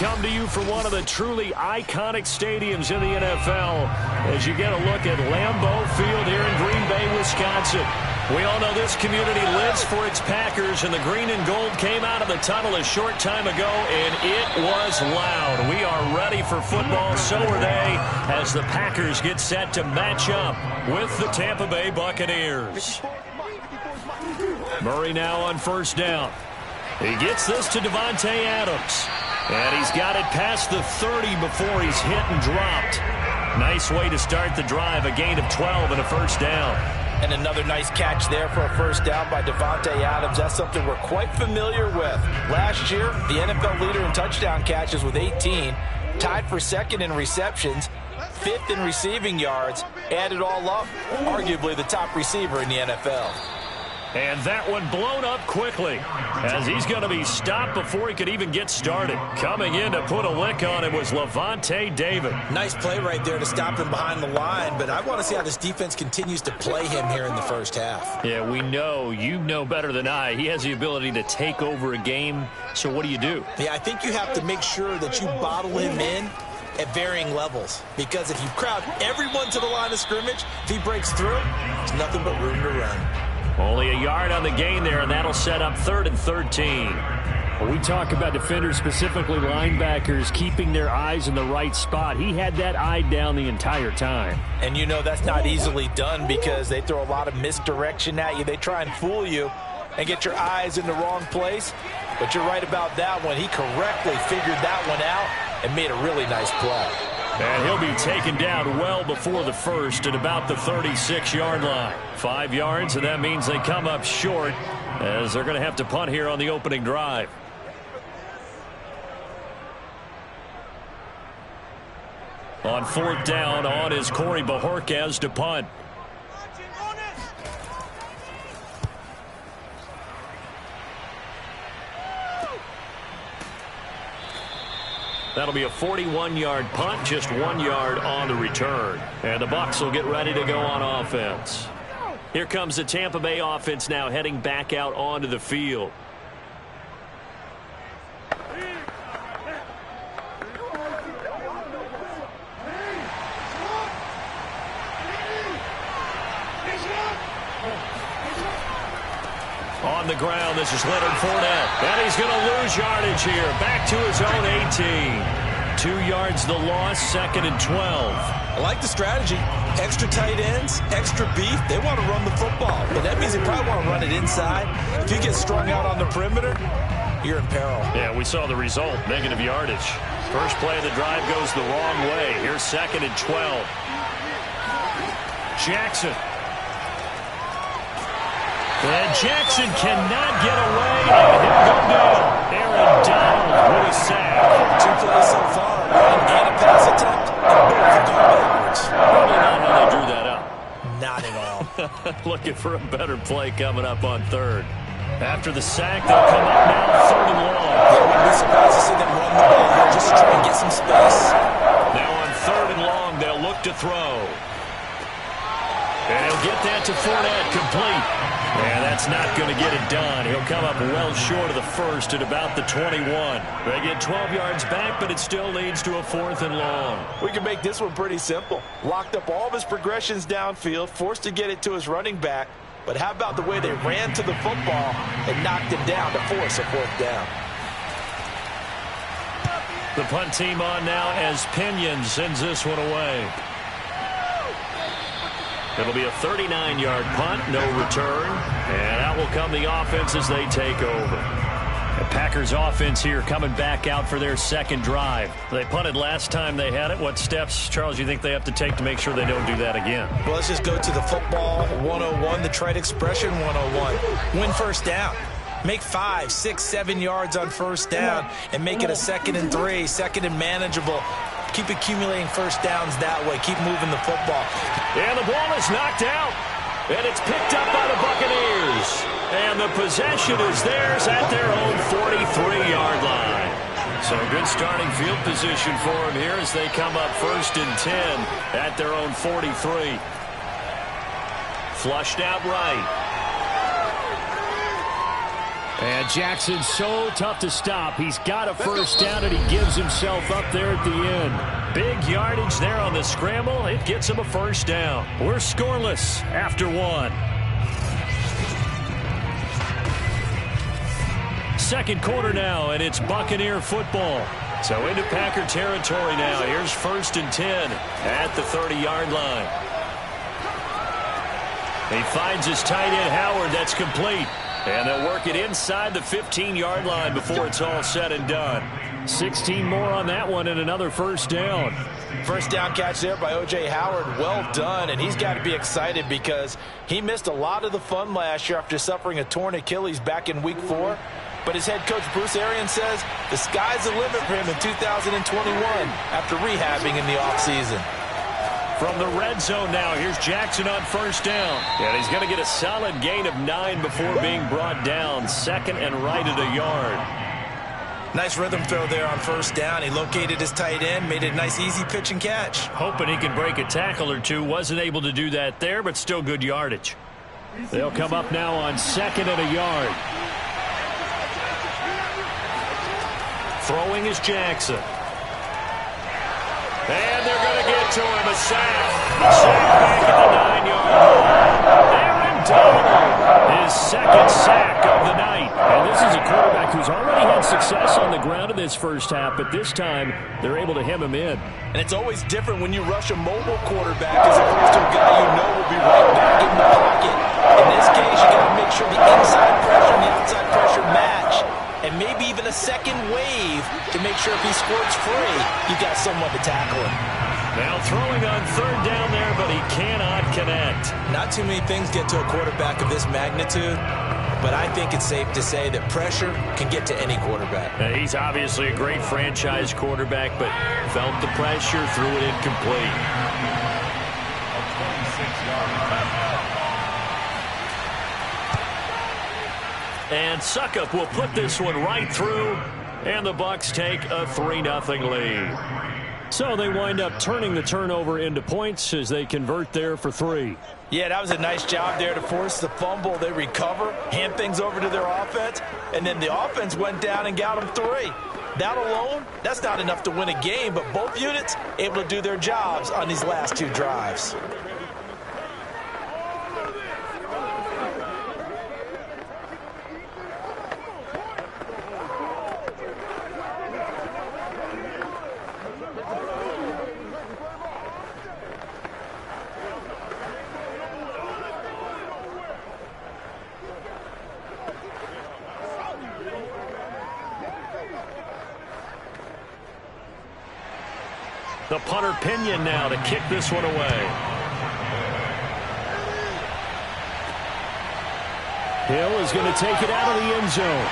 come to you from one of the truly iconic stadiums in the NFL as you get a look at Lambeau Field here in Green Bay, Wisconsin. We all know this community lives for its Packers, and the green and gold came out of the tunnel a short time ago, and it was loud. We are ready for football, so are they, as the Packers get set to match up with the Tampa Bay Buccaneers. Murray now on first down. He gets this to Davante Adams. And he's got it past the 30 before he's hit and dropped. Nice way to start the drive. A gain of 12 and a first down. And another nice catch there for a first down by Davante Adams. That's something we're quite familiar with. Last year, the NFL leader in touchdown catches with 18. Tied for second in receptions. Fifth in receiving yards. Add it all up, arguably the top receiver in the NFL. And that one blown up quickly as he's going to be stopped before he could even get started. Coming in to put a lick on it was Lavonte David. Nice play right there to stop him behind the line, but I want to see how this defense continues to play him here in the first half. Yeah, we know. You know better than I. He has the ability to take over a game, so what do you do? Yeah, I think you have to make sure that you bottle him in at varying levels, because if you crowd everyone to the line of scrimmage, if he breaks through, there's nothing but room to run. Only a yard on the gain there, and that'll set up 3rd and 13. When we talk about defenders, specifically linebackers, keeping their eyes in the right spot, he had that eye down the entire time. And you know that's not easily done because they throw a lot of misdirection at you. They try and fool you and get your eyes in the wrong place. But you're right about that one. He correctly figured that one out and made a really nice play. And he'll be taken down well before the first at about the 36-yard line. 5 yards, and that means they come up short as they're going to have to punt here on the opening drive. On 4th down, on is Corey Bojorquez to punt. That'll be a 41-yard punt, just 1 yard on the return. And the Bucs will get ready to go on offense. Here comes the Tampa Bay offense now heading back out onto the field. On the ground, this is Leonard Fournette. And he's going to lose yardage here. Back to his own 18. 2 yards the loss, 2nd and 12. I like the strategy. Extra tight ends, extra beef. They want to run the football. But that means they probably want to run it inside. If you get strung out on the perimeter, you're in peril. Yeah, we saw the result. Negative yardage. First play of the drive goes the wrong way. Here's 2nd and 12. Jackson. And Jackson cannot get away, and he'll go down. Aaron Donald with a sack. 2 plays so far, run and a pass attempt, and both are gone backwards. Probably not how they drew that up. Not at all. Looking for a better play coming up on 3rd. After the sack, they'll come up now 3rd and long. Yeah, wouldn't be surprised to see them run the ball here just to try and get some space. Now on 3rd and long, they'll look to throw. And he'll get that to Fournette, complete. And that's not going to get it done. He'll come up well short of the first at about the 21. They get 12 yards back, but it still leads to a 4th and long. We can make this one pretty simple. Locked up all of his progressions downfield, forced to get it to his running back. But how about the way they ran to the football and knocked him down to force a 4th down? The punt team on now as Pinion sends this one away. It'll be a 39-yard punt, no return. And out will come the offense as they take over. The Packers offense here coming back out for their 2nd drive. They punted last time they had it. What steps, Charles, you think they have to take to make sure they don't do that again? Well, let's just go to the football 101, the trade expression 101. Win first down. Make 5, 6, 7 yards on first down and make it a 2nd and 3, 2nd and manageable. Keep accumulating first downs that way. Keep moving the football. And the ball is knocked out. And it's picked up by the Buccaneers. And the possession is theirs at their own 43-yard line. So good starting field position for them here as they come up 1st and 10 at their own 43. Flushed out right. And Jackson's so tough to stop. He's got a first down, and he gives himself up there at the end. Big yardage there on the scramble. It gets him a first down. We're scoreless after one. Second quarter now, and it's Buccaneer football. So into Packer territory now. Here's 1st and 10 at the 30-yard line. He finds his tight end, Howard. That's complete. And they'll work it inside the 15-yard line before it's all said and done. 16 more on that one and another first down. First down catch there by O.J. Howard. Well done, and he's got to be excited because he missed a lot of the fun last year after suffering a torn Achilles back in Week 4. But his head coach, Bruce Arians, says the sky's the limit for him in 2021 after rehabbing in the offseason. From the red zone now, here's Jackson on first down. And he's going to get a solid gain of 9 before being brought down. 2nd and right at a yard. Nice rhythm throw there on first down. He located his tight end, made it a nice easy pitch and catch. Hoping he can break a tackle or two. Wasn't able to do that there, but still good yardage. They'll come up now on 2nd and a yard. Throwing is Jackson. And they're going to get to him. A sack. Sack back at the 9-yard line. Aaron Donald, his 2nd sack of the night. And this is a quarterback who's already had success on the ground in this first half, but this time they're able to hem him in. And it's always different when you rush a mobile quarterback as opposed to a guy you know will be right back in the pocket. In this case, you got to make sure the inside pressure and the outside pressure match. And maybe even a second wave to make sure if he squirts free, you got someone to tackle him. Now throwing on 3rd down there, but he cannot connect. Not too many things get to a quarterback of this magnitude, but I think it's safe to say that pressure can get to any quarterback. He's obviously a great franchise quarterback, but felt the pressure, threw it incomplete. And Suckup will put this one right through, and the Bucs take a 3-0 lead. So they wind up turning the turnover into points as they convert there for 3. Yeah, that was a nice job there to force the fumble. They recover, hand things over to their offense, and then the offense went down and got them 3. That alone, that's not enough to win a game, but both units able to do their jobs on these last 2 drives. The punter Pinion now to kick this one away. Hill is going to take it out of the end zone.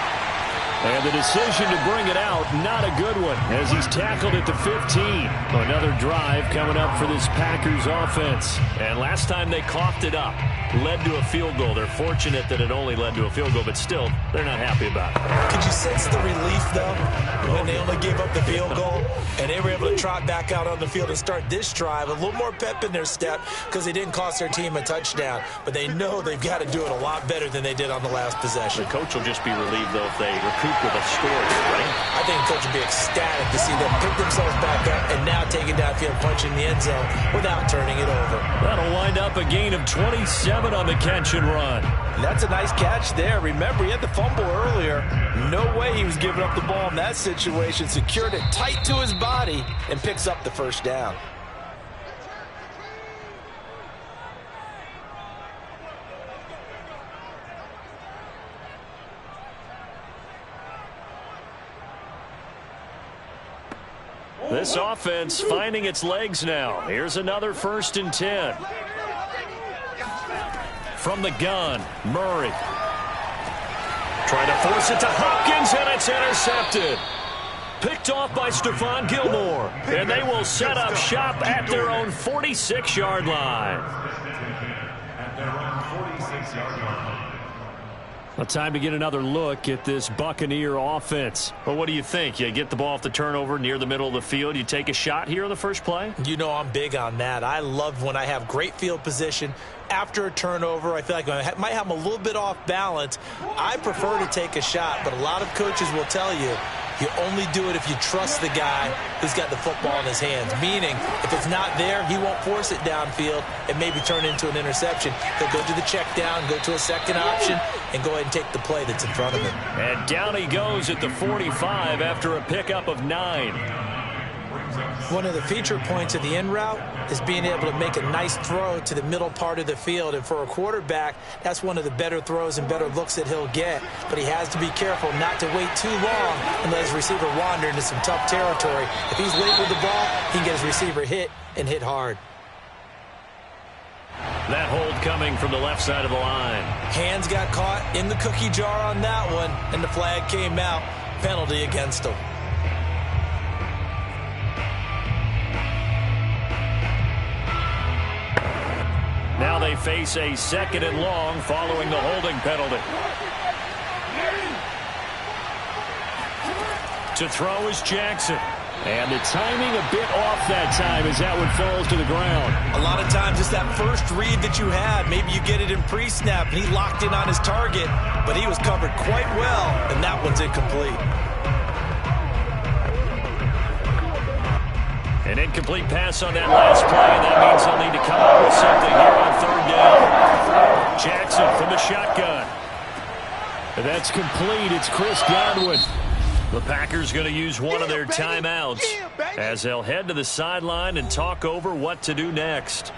And the decision to bring it out, not a good one, as he's tackled at the 15. Another drive coming up for this Packers offense. And last time they coughed it up, led to a field goal. They're fortunate that it only led to a field goal, but still, they're not happy about it. Could you sense the relief, though, when they only gave up the field goal and they were able to trot back out on the field and start this drive? A little more pep in their step because they didn't cost their team a touchdown, but they know they've got to do it a lot better than they did on the last possession. The coach will just be relieved, though, if they recoup with a score, right? I think the coach will be ecstatic to see them pick themselves back up and now take it downfield, punch in the end zone without turning it over. That'll wind up a gain of 27 on the catch and run. And that's a nice catch there. Remember, he had the fumble earlier. No way he was giving up the ball in that situation. Secured it tight to his body and picks up the first down. This offense finding its legs now. Here's another 1st and 10. From the gun, Murray. Trying to force it to Hopkins, and it's intercepted. Picked off by Stephon Gilmore. And they will set up shop at their own 46-yard line. Well, time to get another look at this Buccaneer offense. Well, what do you think? You get the ball off the turnover near the middle of the field. You take a shot here on the first play? You know I'm big on that. I love when I have great field position after a turnover, I feel like I might have him a little bit off balance. I prefer to take a shot, but a lot of coaches will tell you, you only do it if you trust the guy who's got the football in his hands. Meaning, if it's not there, he won't force it downfield and maybe turn it into an interception. He'll go to the check down, go to a second option, and go ahead and take the play that's in front of him. And down he goes at the 45 after a pickup of 9. One of the feature points of the in route is being able to make a nice throw to the middle part of the field. And for a quarterback, that's one of the better throws and better looks that he'll get. But he has to be careful not to wait too long and let his receiver wander into some tough territory. If he's late with the ball, he can get his receiver hit and hit hard. That hold coming from the left side of the line. Hands got caught in the cookie jar on that one, and the flag came out. Penalty against him. Now they face a 2nd and long following the holding penalty. To throw is Jackson. And the timing a bit off that time as that one falls to the ground. A lot of times it's that first read that you had. Maybe you get it in pre-snap, and he locked in on his target, but he was covered quite well, and that one's incomplete. An incomplete pass on that last play, and that means they'll need to come up with something here on 3rd down. Jackson from the shotgun. And that's complete. It's Chris Godwin. The Packers going to use one of their timeouts as they'll head to the sideline and talk over what to do next.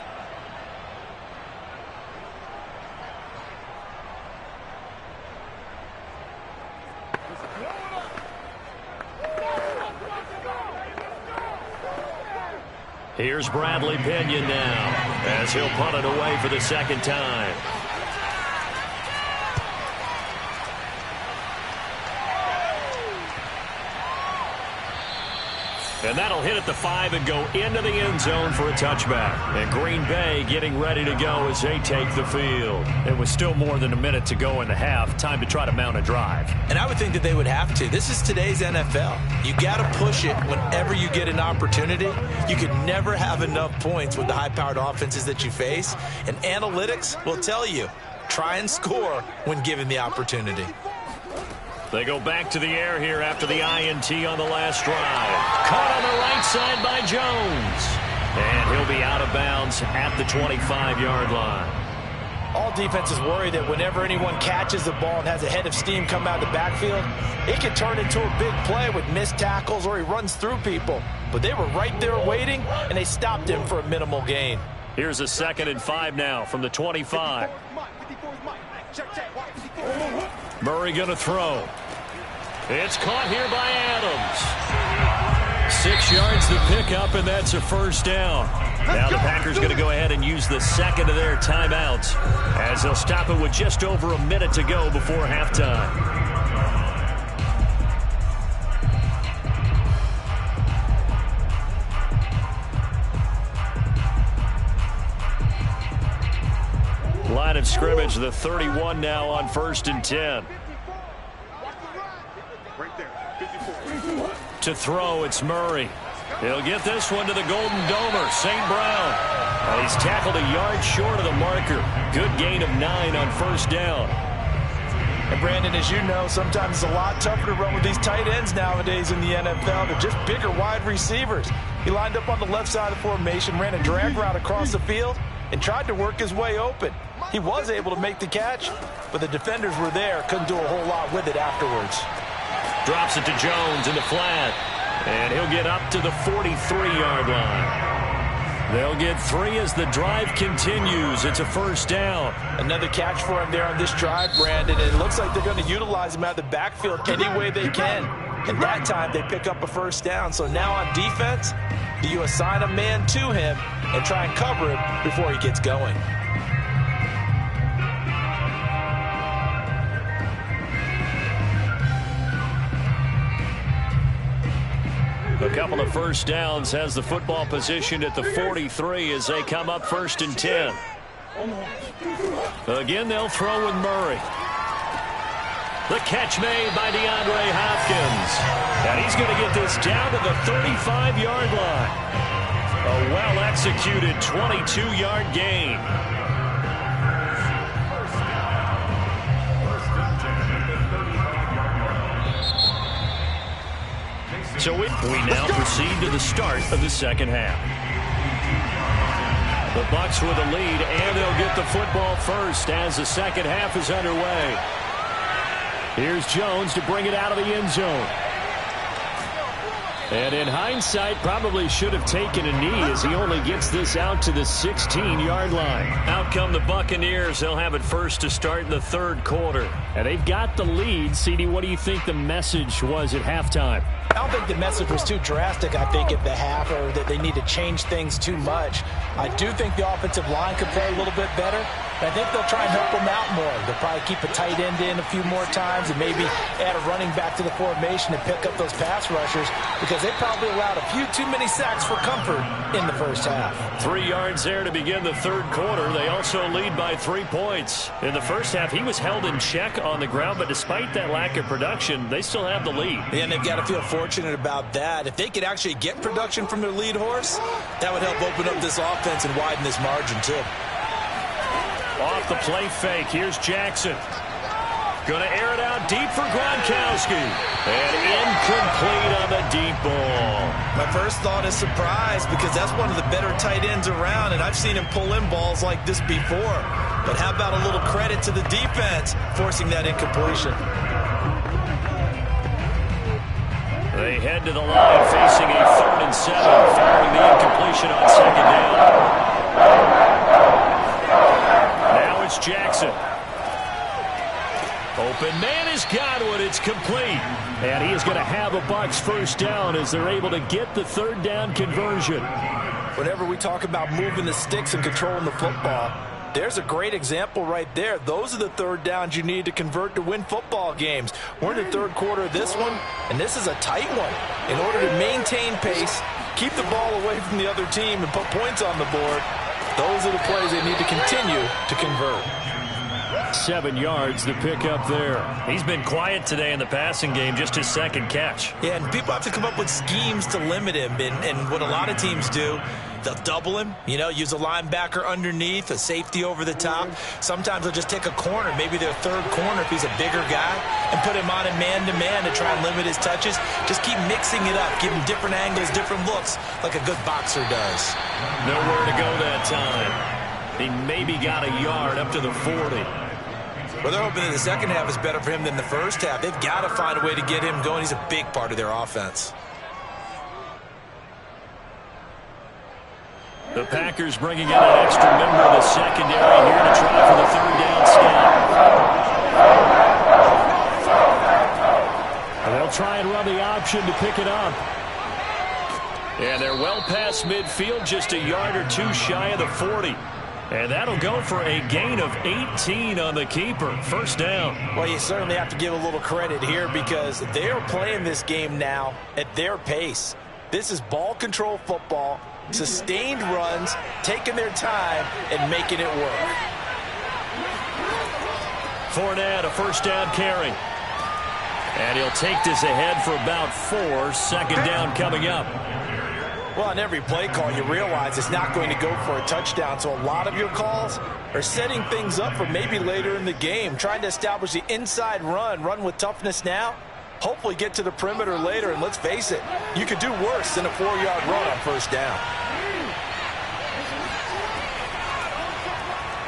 Here's Bradley Pinion now as he'll punt it away for the 2nd time. And that'll hit at the 5 and go into the end zone for a touchback. And Green Bay getting ready to go as they take the field. It was still more than a minute to go in the half. Time to try to mount a drive. And I would think that they would have to. This is today's NFL. You got to push it whenever you get an opportunity. You could never have enough points with the high-powered offenses that you face. And analytics will tell you, try and score when given the opportunity. They go back to the air here after the INT on the last drive. Caught on the right side by Jones. And he'll be out of bounds at the 25-yard line. All defenses worry that whenever anyone catches the ball and has a head of steam come out of the backfield, it can turn into a big play with missed tackles or he runs through people. But they were right there waiting, and they stopped him for a minimal gain. Here's a 2nd and 5 now from the 25. Murray going to throw. It's caught here by Adams. 6 yards to pick up, and that's a 1st down. Now the Packers going to go ahead and use the 2nd of their timeouts as they'll stop it with just over a minute to go before halftime. Line of scrimmage, the 31 now on 1st and 10. To throw, it's Murray. He'll get this one to the Golden Domer, St. Brown. He's tackled a yard short of the marker. Good gain of 9 on 1st down. And Brandon, as you know, sometimes it's a lot tougher to run with these tight ends nowadays in the NFL. They're just bigger wide receivers. He lined up on the left side of the formation, ran a drag route across the field, and tried to work his way open. He was able to make the catch, but the defenders were there, couldn't do a whole lot with it afterwards. Drops it to Jones in the flat, and he'll get up to the 43-yard line. They'll get 3 as the drive continues. It's a 1st down. Another catch for him there on this drive, Brandon, and it looks like they're going to utilize him out of the backfield any way they can. And that time they pick up a 1st down. So now on defense, do you assign a man to him and try and cover him before he gets going? A couple of 1st downs, has the football positioned at the 43 as they come up 1st and 10. Again, they'll throw with Murray. The catch made by DeAndre Hopkins. And he's going to get this down to the 35-yard line. A well-executed 22-yard gain. So we now proceed to the start of the second half. The Bucks with a lead, and they'll get the football first as the second half is underway. Here's Jones to bring it out of the end zone. And in hindsight, probably should have taken a knee as he only gets this out to the 16-yard line. Out come the Buccaneers. They'll have it first to start in the third quarter. And they've got the lead. CD, what do you think the message was at halftime? I don't think the message was too drastic, I think, at the half, or that they need to change things too much. I do think the offensive line could play a little bit better. I think they'll try and help them out more. They'll probably keep a tight end in a few more times and maybe add a running back to the formation and pick up those pass rushers because they probably allowed a few too many sacks for comfort in the first half. 3 yards there to begin the third quarter. They also lead by 3 points. In the first half, he was held in check on the ground, but despite that lack of production, they still have the lead. And they've got to feel fortunate about that. If they could actually get production from their lead horse, that would help open up this offense and widen this margin too. Off the play fake, here's Jackson. Going to air it out deep for Gronkowski. And incomplete on the deep ball. My first thought is surprise because that's one of the better tight ends around, and I've seen him pull in balls like this before. But how about a little credit to the defense forcing that incompletion? They head to the line facing a 3rd and 7 following the incompletion on second down. Now it's Jackson. Open man is Godwin. It's complete. And he is going to have a Bucs first down as they're able to get the 3rd down conversion. Whenever we talk about moving the sticks and controlling the football, there's a great example right there. Those are the 3rd downs you need to convert to win football games. We're in the third quarter of this one, and this is a tight one. In order to maintain pace, keep the ball away from the other team, and put points on the board, those are the plays they need to continue to convert. 7 yards to pick up there. He's been quiet today in the passing game, just his 2nd catch. Yeah, and people have to come up with schemes to limit him, and what a lot of teams do, they'll double him, use a linebacker underneath, a safety over the top. Sometimes they'll just take a corner, maybe their 3rd corner if he's a bigger guy, and put him on a man-to-man to try and limit his touches. Just keep mixing it up, give him different angles, different looks, like a good boxer does. Nowhere to go that time. He maybe got a yard up to the 40. Well, they're hoping that the second half is better for him than the first half. They've got to find a way to get him going. He's a big part of their offense. The Packers bringing in an extra member of the secondary here to try for the 3rd down stop. And they'll try and run the option to pick it up. And they're well past midfield, just a yard or 2 shy of the 40. And that'll go for a gain of 18 on the keeper. 1st down. Well, you certainly have to give a little credit here because they're playing this game now at their pace. This is ball control football, sustained runs, taking their time, and making it work. Fournette, a 1st down carry. And he'll take this ahead for about 4. 2nd down coming up. Well, on every play call, you realize it's not going to go for a touchdown. So a lot of your calls are setting things up for maybe later in the game, trying to establish the inside run with toughness now, hopefully get to the perimeter later. And let's face it, you could do worse than a 4-yard run on 1st down.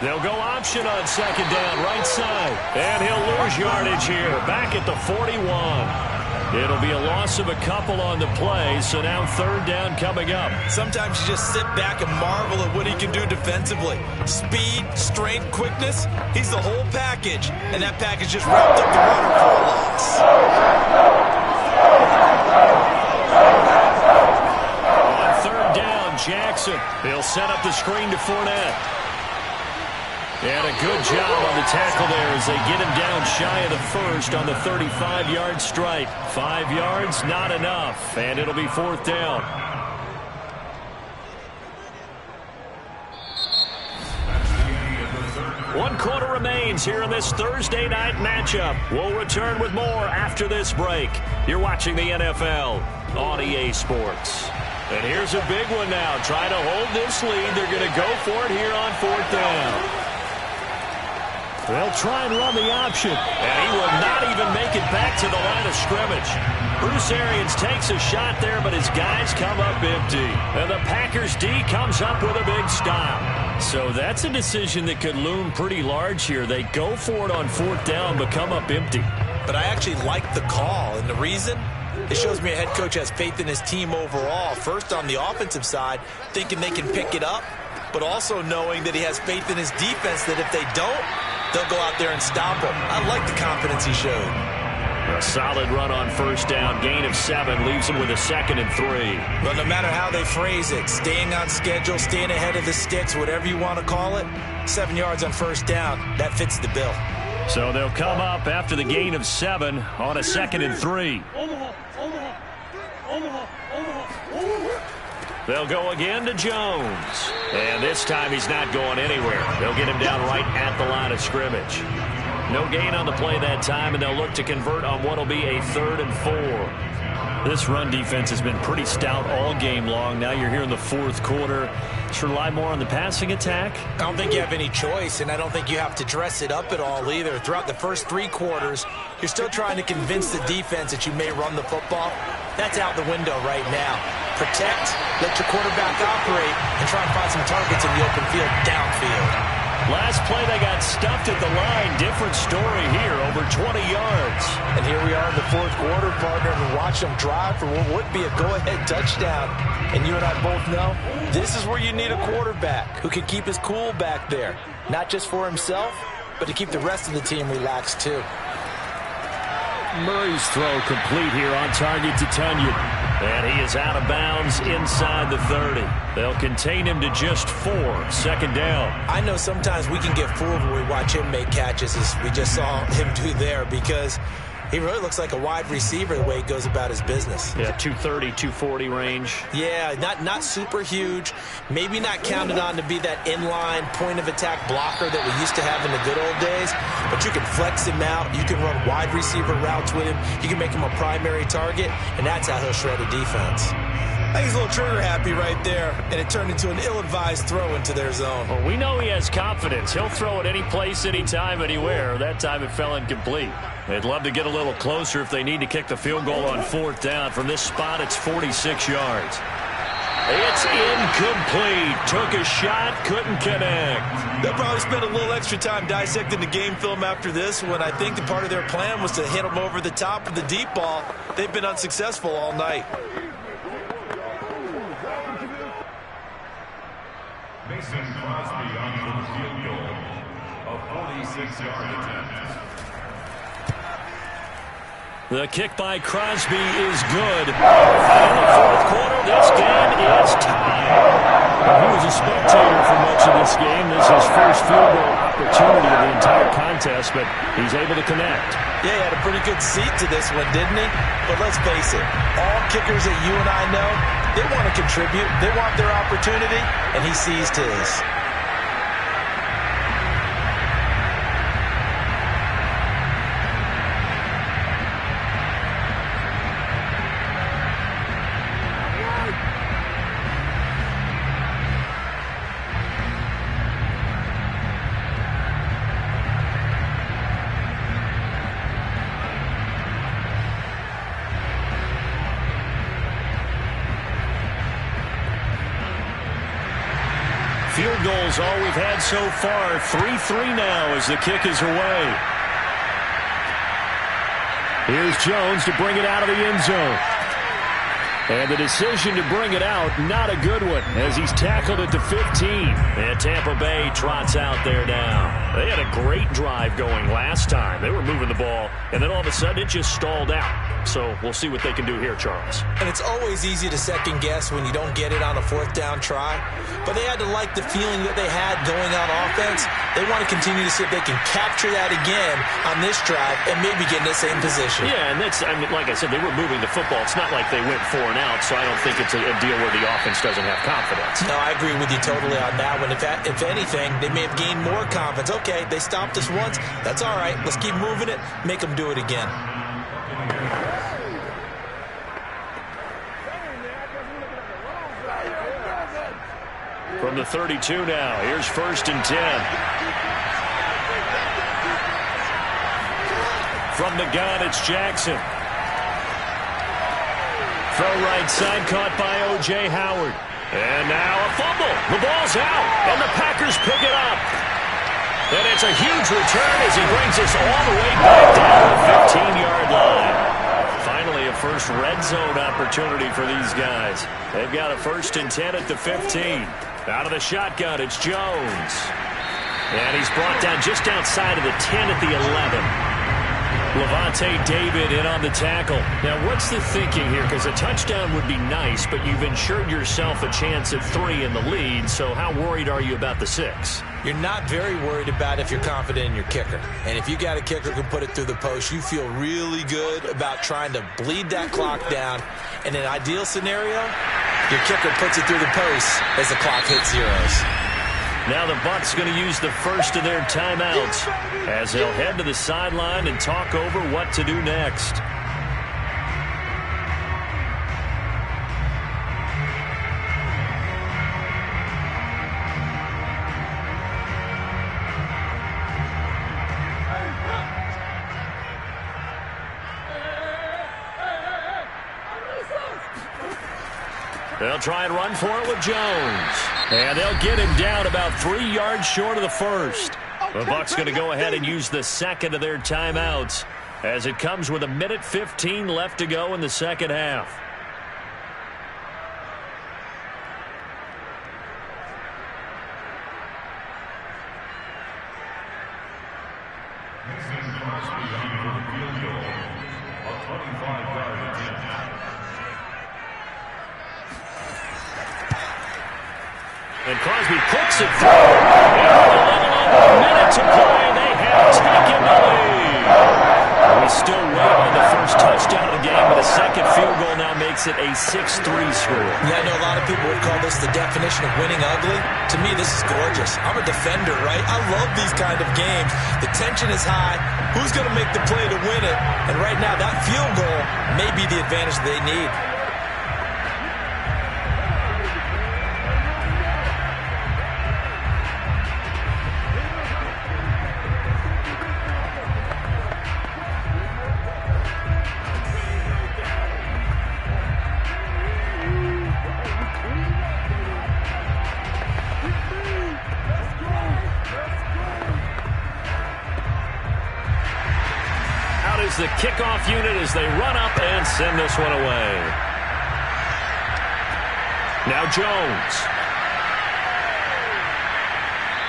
They'll go option on 2nd down, right side. And he'll lose yardage here, back at the 41. It'll be a loss of a couple on the play, so now 3rd down coming up. Sometimes you just sit back and marvel at what he can do defensively. Speed, strength, quickness, he's the whole package. And that package just wrapped up the runner for a loss. On 3rd down, Jackson. He'll set up the screen to Fournette. And a good job on the tackle there as they get him down shy of the 1st on the 35-yard strike. 5 yards, not enough, and it'll be 4th down. One quarter remains here in this Thursday night matchup. We'll return with more after this break. You're watching the NFL on EA Sports. And here's a big one now. Trying to hold this lead. They're going to go for it here on 4th down. They'll try and run the option. And he will not even make it back to the line of scrimmage. Bruce Arians takes a shot there, but his guys come up empty. And the Packers D comes up with a big stop. So that's a decision that could loom pretty large here. They go for it on 4th down, but come up empty. But I actually like the call, and the reason? It shows me a head coach has faith in his team overall. First, on the offensive side, thinking they can pick it up, but also knowing that he has faith in his defense that if they don't, they'll go out there and stop him. I like the confidence he showed. A solid run on 1st down. Gain of 7 leaves him with a 2nd and 3. Well, no matter how they phrase it, staying on schedule, staying ahead of the sticks, whatever you want to call it, 7 yards on 1st down, that fits the bill. So they'll come up after the gain of 7 on a 2nd and 3. They'll go again to Jones. And this time he's not going anywhere. They'll get him down right at the line of scrimmage. No gain on the play that time, and they'll look to convert on what will be a 3rd and 4. This run defense has been pretty stout all game long. Now you're here in the 4th quarter. Should rely more on the passing attack? I don't think you have any choice, and I don't think you have to dress it up at all either. Throughout the first 3 quarters, you're still trying to convince the defense that you may run the football. That's out the window right now. Protect, let your quarterback operate, and try and find some targets in the open field downfield. Last play, they got stuffed at the line. Different story here, over 20 yards. And here we are in the 4th quarter, partner, and watch them drive for what would be a go-ahead touchdown. And you and I both know this is where you need a quarterback who can keep his cool back there. Not just for himself, but to keep the rest of the team relaxed too. Murray's throw complete here on target to Tunyon. And he is out of bounds inside the 30. They'll contain him to just 4. 2nd down. I know sometimes we can get fooled when we watch him make catches, as we just saw him do there, because he really looks like a wide receiver the way he goes about his business. Yeah, 230, 240 range. Yeah, not super huge. Maybe not counted on to be that inline point-of-attack blocker that we used to have in the good old days. But you can flex him out. You can run wide receiver routes with him. You can make him a primary target, and that's how he'll shred a defense. I think he's a little trigger happy right there, and it turned into an ill-advised throw into their zone. Well, we know he has confidence. He'll throw it any place, anytime, anywhere. That time it fell incomplete. They'd love to get a little closer if they need to kick the field goal on 4th down. From this spot, it's 46 yards. It's incomplete. Took a shot, couldn't connect. They'll probably spend a little extra time dissecting the game film after this when I think the part of their plan was to hit them over the top of the deep ball. They've been unsuccessful all night. Mason Crosby on for the field goal. A 46-yard attempt. The kick by Crosby is good. In the 4th quarter, this game is tied. Well, he was a spectator for much of this game. This is his first field goal opportunity of the entire contest, but he's able to connect. Yeah, he had a pretty good seat to this one, didn't he? But let's face it, all kickers that you and I know, they want to contribute. They want their opportunity, and he seized his. Field goals all we've had so far. 3-3 now as the kick is away. Here's Jones to bring it out of the end zone. And the decision to bring it out, not a good one, as he's tackled at the 15. And Tampa Bay trots out there now. They had a great drive going last time. They were moving the ball, and then all of a sudden it just stalled out. So we'll see what they can do here, Charles. And it's always easy to second guess when you don't get it on a 4th down try. But they had to like the feeling that they had going on offense. They want to continue to see if they can capture that again on this drive and maybe get in the same position. Yeah, and that's, I mean, like I said, they were moving the football. It's not like they went 4 and out, so I don't think it's a deal where the offense doesn't have confidence. No, I agree with you totally on that one. If anything, they may have gained more confidence. Okay, they stopped us once. That's all right. Let's keep moving it. Make them do it again. From the 32 now, here's 1st and 10. From the gun, it's Jackson. Throw right side, caught by O.J. Howard. And now a fumble. The ball's out, and the Packers pick it up. And it's a huge return as he brings us all the way back down to the 15-yard line. Finally, a first red zone opportunity for these guys. They've got a 1st and 10 at the 15. Out of the shotgun, it's Jones. And he's brought down just outside of the 10 at the 11. Lavonte David in on the tackle. Now, what's the thinking here? Because a touchdown would be nice, but you've ensured yourself a chance at 3 in the lead, so how worried are you about the 6? You're not very worried about if you're confident in your kicker. And if you got a kicker who can put it through the post, you feel really good about trying to bleed that clock down. In an ideal scenario, your kicker puts it through the post as the clock hits zeros. Now the Bucs going to use the first of their timeouts as they'll head to the sideline and talk over what to do next. They'll try and run for it with Jones. And they'll get him down about 3 yards short of the first. The Bucs going to go ahead and use the second of their timeouts as it comes with 1:15 left to go in the second half. And Crosby puts it through. And with a minute to play, they have taken the lead. We still wait on the first touchdown of the game, but a second field goal now makes it a 6-3 score. Yeah, I know a lot of people would call this the definition of winning ugly. To me, this is gorgeous. I'm a defender, right? I love these kind of games. The tension is high. Who's going to make the play to win it? And right now, that field goal may be the advantage they need. The kickoff unit as they run up and send this one away. Now Jones.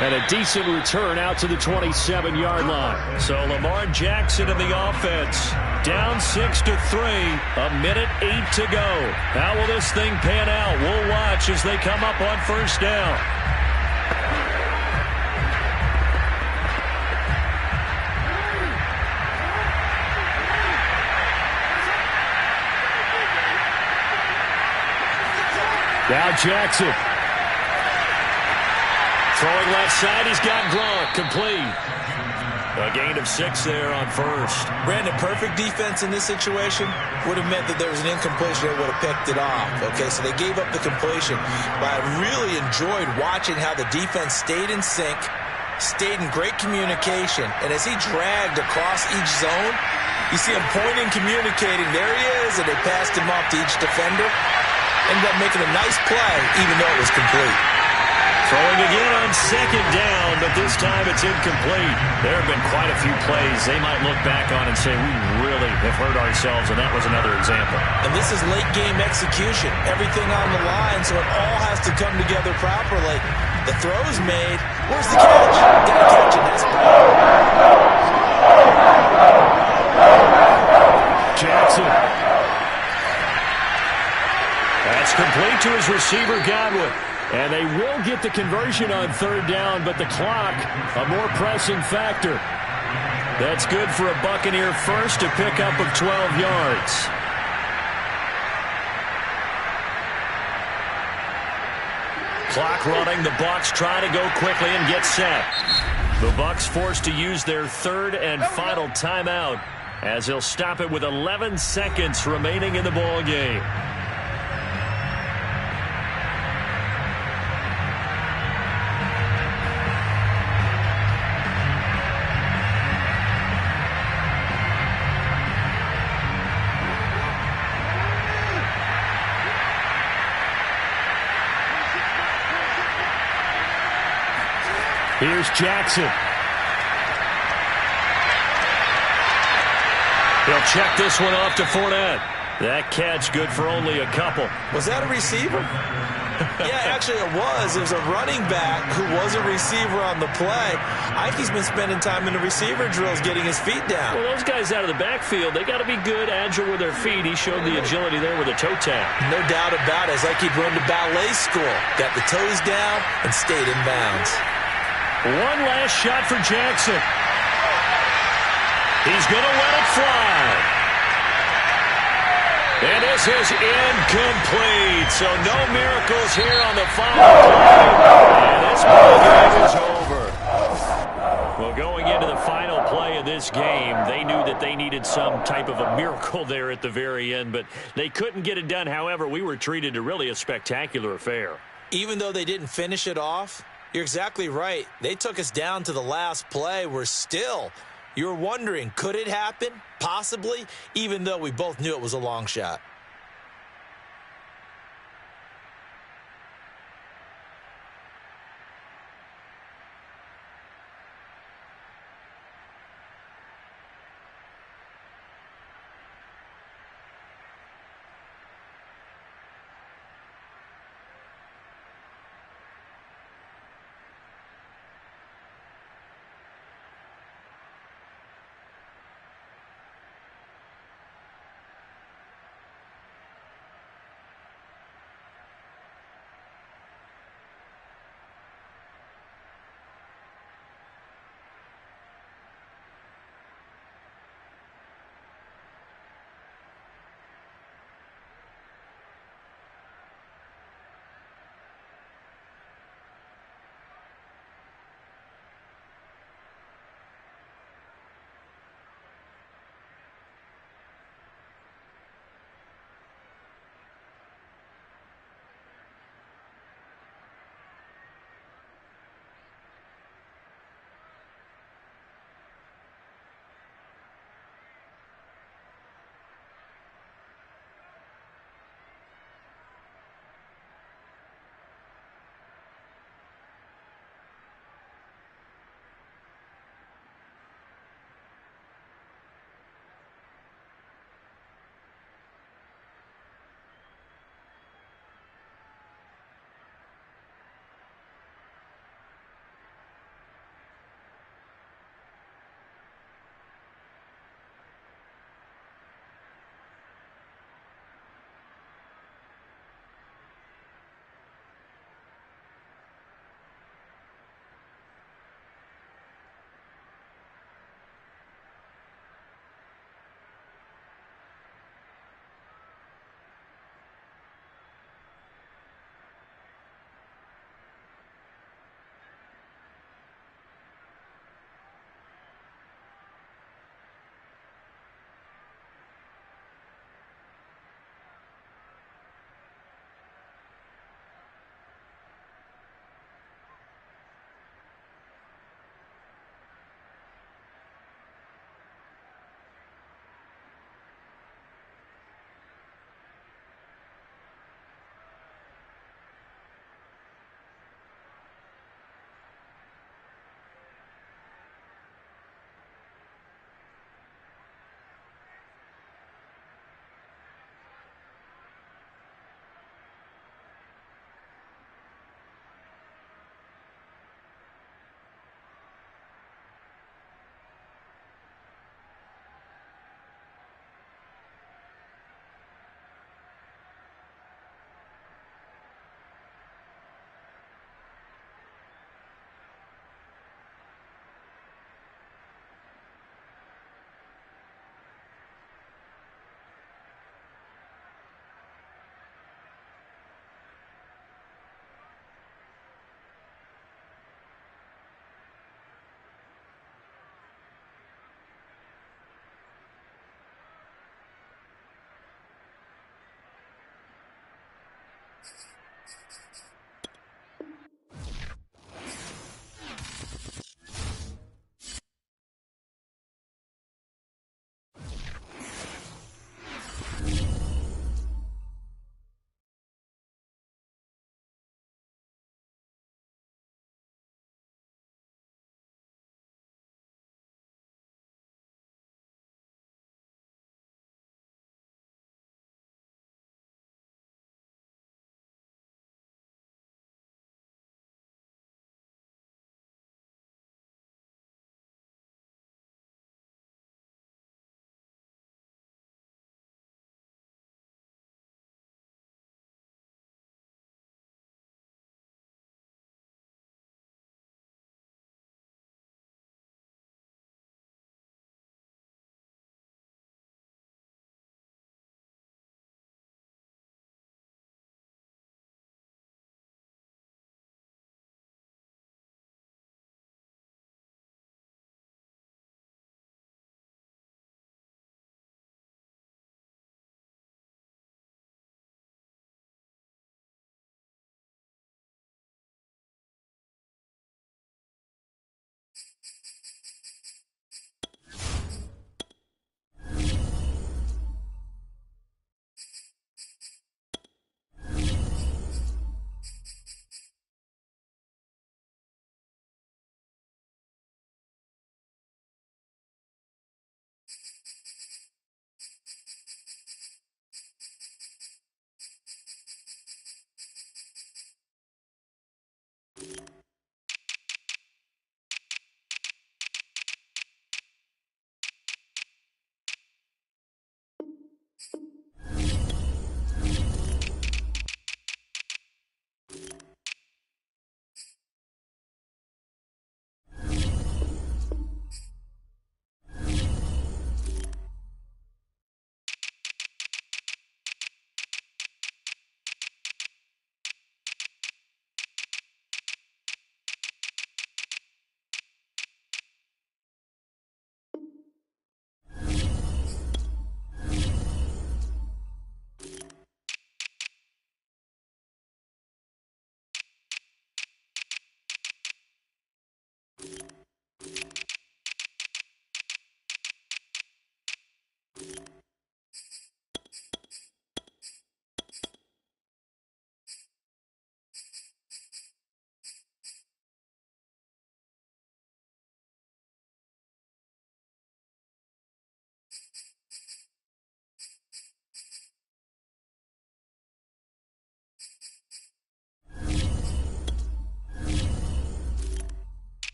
And a decent return out to the 27-yard line. So Lamar Jackson in the offense. Down 6-3. 1:08 to go. How will this thing pan out? We'll watch as they come up on first down. Now Jackson. Throwing left side, he's got Gronk, complete. A gain of 6 there on first. Brandon, perfect defense in this situation would have meant that there was an incompletion that would have picked it off. Okay, so they gave up the completion. But I really enjoyed watching how the defense stayed in sync, stayed in great communication. And as he dragged across each zone, you see him pointing, communicating. There he is, and they passed him off to each defender. Ended up making a nice play, even though it was complete. Throwing again on second down, but this time it's incomplete. There have been quite a few plays they might look back on and say, we really have hurt ourselves, and that was another example. And this is late-game execution. Everything on the line, so it all has to come together properly. The throw's made. Where's the catch? Got to catch it. That's Jackson. That's complete to his receiver, Godwin. And they will get the conversion on third down, but the clock, a more pressing factor. That's good for a Buccaneer first, a pickup of 12 yards. Clock running, the Bucs trying to go quickly and get set. The Bucs forced to use their third and final timeout as they'll stop it with 11 seconds remaining in the ball game. Here's Jackson. He'll check this one off to Fournette. That catch good for only a couple. Was that a receiver? Yeah, actually it was. It was a running back who was a receiver on the play. I think he's been spending time in the receiver drills getting his feet down. Well, those guys out of the backfield, they got to be good, agile with their feet. He showed the agility there with a toe tap. No doubt about it. It's like he'd run to ballet school. Got the toes down and stayed in bounds. One last shot for Jackson. He's going to let it fly. And this is incomplete. So no miracles here on the final play. And this ball game is over. Well, going into the final play of this game, they knew that they needed some type of a miracle there at the very end, but they couldn't get it done. However, we were treated to really a spectacular affair. Even though they didn't finish it off, you're exactly right. They took us down to the last play. We're still... You're wondering, could it happen? Possibly, even though we both knew it was a long shot.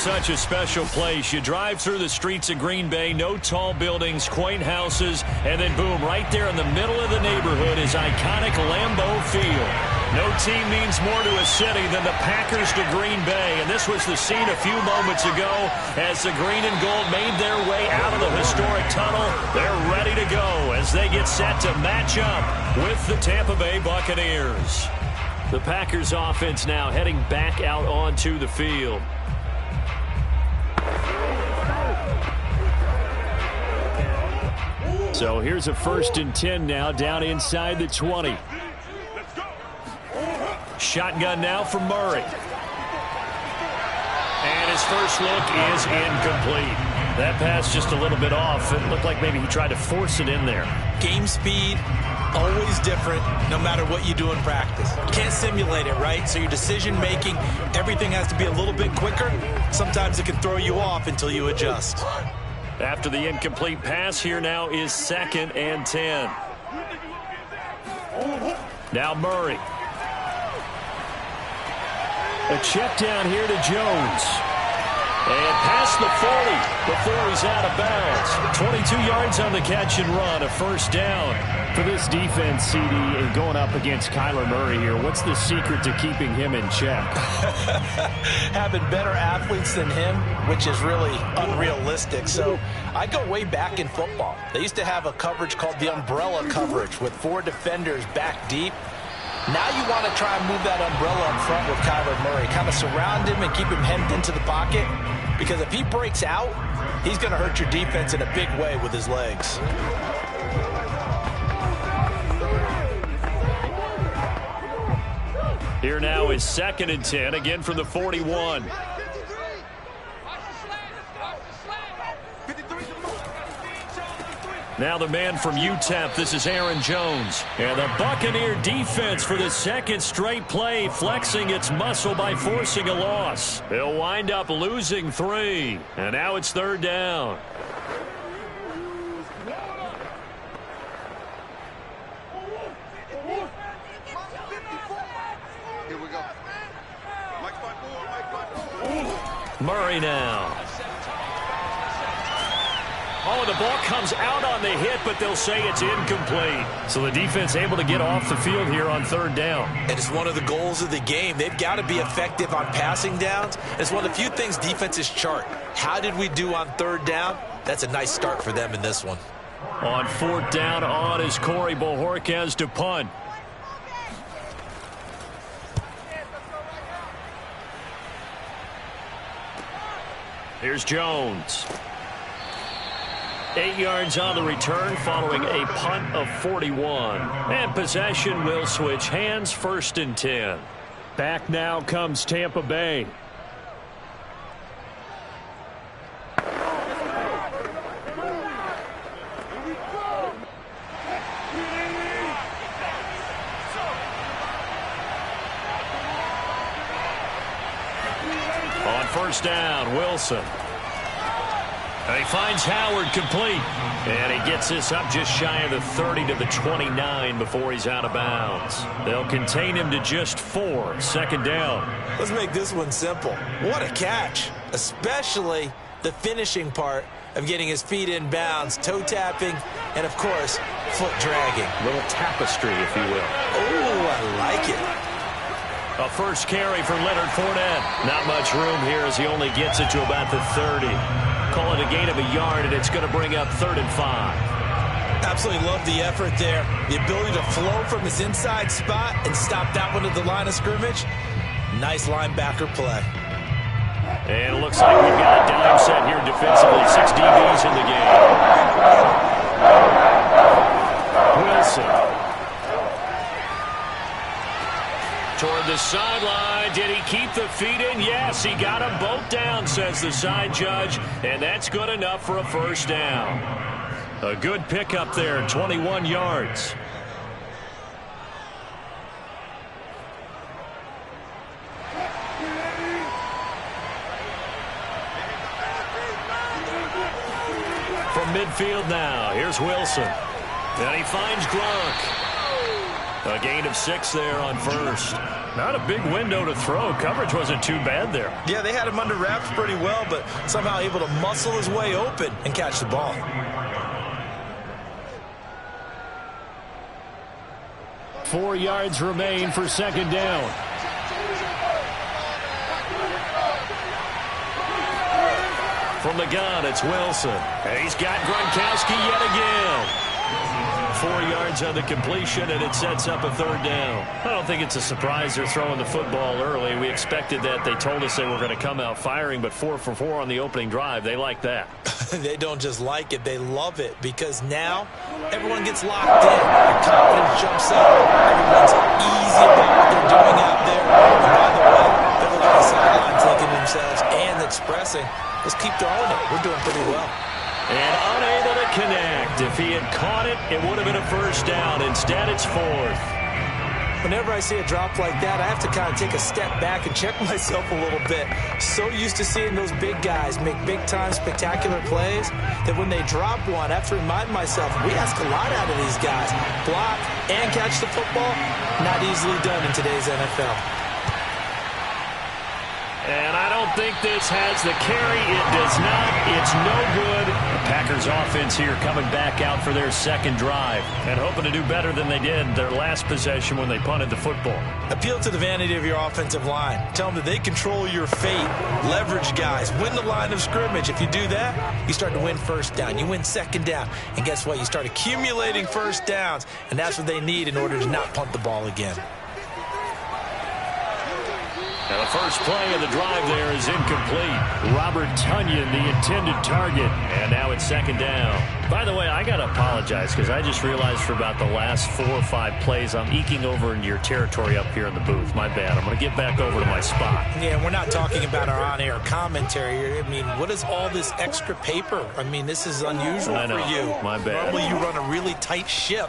such a special place. You drive through the streets of Green Bay, no tall buildings, quaint houses, and then boom, right there in the middle of the neighborhood is iconic Lambeau Field. No team means more to a city than the Packers to Green Bay, and this was the scene a few moments ago as the green and gold made their way out of the historic tunnel. They're ready to go as they get set to match up with the Tampa Bay Buccaneers. The Packers offense now heading back out onto the field. So here's a 1st and 10 now down inside the 20. Shotgun now for Murray. And his first look is incomplete. That pass just a little bit off. It looked like maybe he tried to force it in there. Game speed, always different no matter what you do in practice. You can't simulate it, right? So your decision making, everything has to be a little bit quicker. Sometimes it can throw you off until you adjust. After the incomplete pass, here now is 2nd and 10. Now Murray. A check down here to Jones. And past the 40 before he's out of bounds. 22 yards on the catch and run, a 1st down. For this defense, CD, and going up against Kyler Murray here, what's the secret to keeping him in check? Having better athletes than him, which is really unrealistic. So I go way back in football. They used to have a coverage called the umbrella coverage with 4 defenders back deep. Now you want to try and move that umbrella up front with Kyler Murray. Kind of surround him and keep him hemmed into the pocket. Because if he breaks out, he's going to hurt your defense in a big way with his legs. Here now is 2nd and 10, again from the 41. Now the man from UTEP, this is Aaron Jones. And the Buccaneer defense for the 2nd straight play, flexing its muscle by forcing a loss. They'll wind up losing 3. And now it's 3rd down. Murray now. Oh, the ball comes out on the hit, but they'll say it's incomplete. So the defense able to get off the field here on 3rd down. And it's one of the goals of the game. They've got to be effective on passing downs. It's one of the few things defenses chart. How did we do on 3rd down? That's a nice start for them in this one. On 4th down, on is Corey Bojorquez to punt. Here's Jones. 8 yards on the return following a punt of 41. And possession will switch hands, 1st and 10. Back now comes Tampa Bay. On 1st down, Wilson. And he finds Howard complete. And he gets this up just shy of the 30 to the 29 before he's out of bounds. They'll contain him to just 4. 2nd down. Let's make this one simple. What a catch. Especially the finishing part of getting his feet in bounds, toe tapping, and of course, foot dragging. Little tapestry, if you will. Oh, I like it. A first carry for Leonard Fournette. Not much room here as he only gets it to about the 30. Call it a gain of a yard, and it's going to bring up 3rd and 5. Absolutely love the effort there. The ability to flow from his inside spot and stop that one at the line of scrimmage. Nice linebacker play. And it looks like we've got a dime set here defensively. 6 DBs in the game. Wilson. Toward the sideline. Did he keep the feet in? Yes, he got them both down, says the side judge. And that's good enough for a 1st down. A good pickup there, 21 yards. From midfield now, here's Wilson. And he finds Gronk. A gain of 6 there on first. Not a big window to throw. Coverage wasn't too bad there. Yeah, they had him under wraps pretty well, but somehow able to muscle his way open and catch the ball. Four yards remain for second down. From the gun, it's Wilson. And he's got Gronkowski yet again. 4 yards on the completion, and it sets up a third down. I don't think it's a surprise they're throwing the football early. We expected that. They told us they were going to come out firing, but 4 for 4 on the opening drive. They like that. They don't just like it, they love it, because now everyone gets locked in. Their confidence jumps up. Everyone's easy about what they're doing out there. And by the way, they're looking at the sideline thinking to themselves and expressing, let's keep throwing it. We're doing pretty well. And unable to connect. If he had caught it, it would have been a first down. Instead, it's 4th. Whenever I see a drop like that, I have to kind of take a step back and check myself a little bit. So used to seeing those big guys make big-time spectacular plays that when they drop one, I have to remind myself, we ask a lot out of these guys. Block and catch the football, not easily done in today's NFL. And I don't think this has the carry. It does not. It's no good. The Packers offense here coming back out for their second drive and hoping to do better than they did their last possession when they punted the football. Appeal to the vanity of your offensive line. Tell them that they control your fate. Leverage guys. Win the line of scrimmage. If you do that, you start to win first down. You win second down. And guess what? You start accumulating first downs. And that's what they need in order to not punt the ball again. Now the first play of the drive there is incomplete. Robert Tonyan, the intended target. And now it's second down. By the way, I got to apologize because I just realized for about the last 4 or 5 plays, I'm eking over into your territory up here in the booth. My bad. I'm going to get back over to my spot. Yeah, we're not talking about our on-air commentary. I mean, what is all this extra paper? I mean, this is unusual for you. My bad. Normally you run a really tight ship.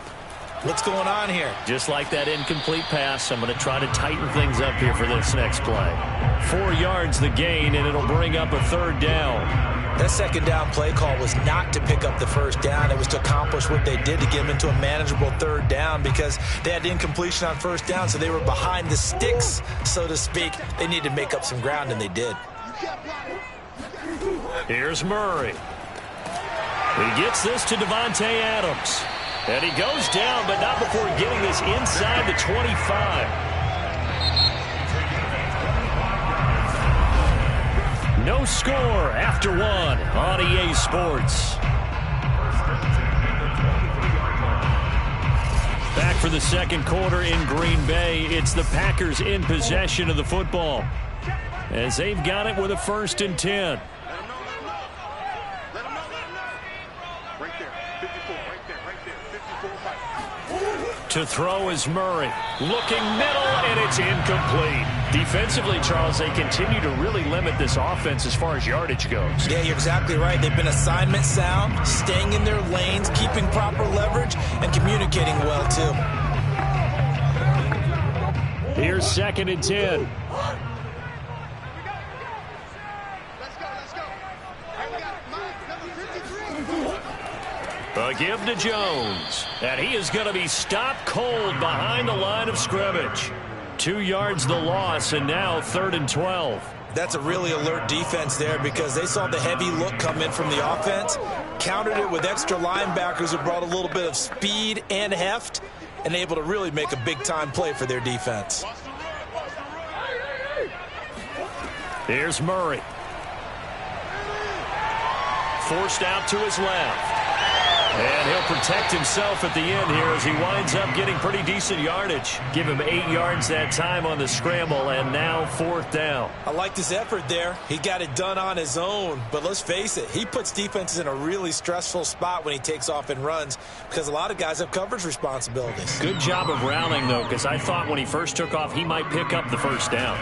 What's going on here? Just like that incomplete pass, I'm going to try to tighten things up here for this next play. 4 yards the gain, and it'll bring up a third down. That second down play call was not to pick up the first down. It was to accomplish what they did to get them into a manageable third down because they had incompletion on first down, so they were behind the sticks, so to speak. They needed to make up some ground, and they did. Here's Murray. He gets this to Davante Adams. And he goes down, but not before getting this inside the 25. No score after 1 on EA Sports. Back for the second quarter in Green Bay. It's the Packers in possession of the football as they've got it with a 1st and 10. To throw is Murray. Looking middle, and it's incomplete. Defensively, Charles, they continue to really limit this offense as far as yardage goes. Yeah, you're exactly right. They've been assignment sound, staying in their lanes, keeping proper leverage, and communicating well, too. Here's 2nd and 10. A give to Jones. And he is going to be stopped cold behind the line of scrimmage. 2 yards the loss, and now 3rd and 12. That's a really alert defense there because they saw the heavy look come in from the offense, countered it with extra linebackers who brought a little bit of speed and heft, and able to really make a big-time play for their defense. Here's Murray. Forced out to his left. And he'll protect himself at the end here as he winds up getting pretty decent yardage. Give him 8 yards that time on the scramble, and now 4th down. I like this effort there. He got it done on his own, but let's face it, he puts defenses in a really stressful spot when he takes off and runs because a lot of guys have coverage responsibilities. Good job of rallying, though, because I thought when he first took off, he might pick up the first down.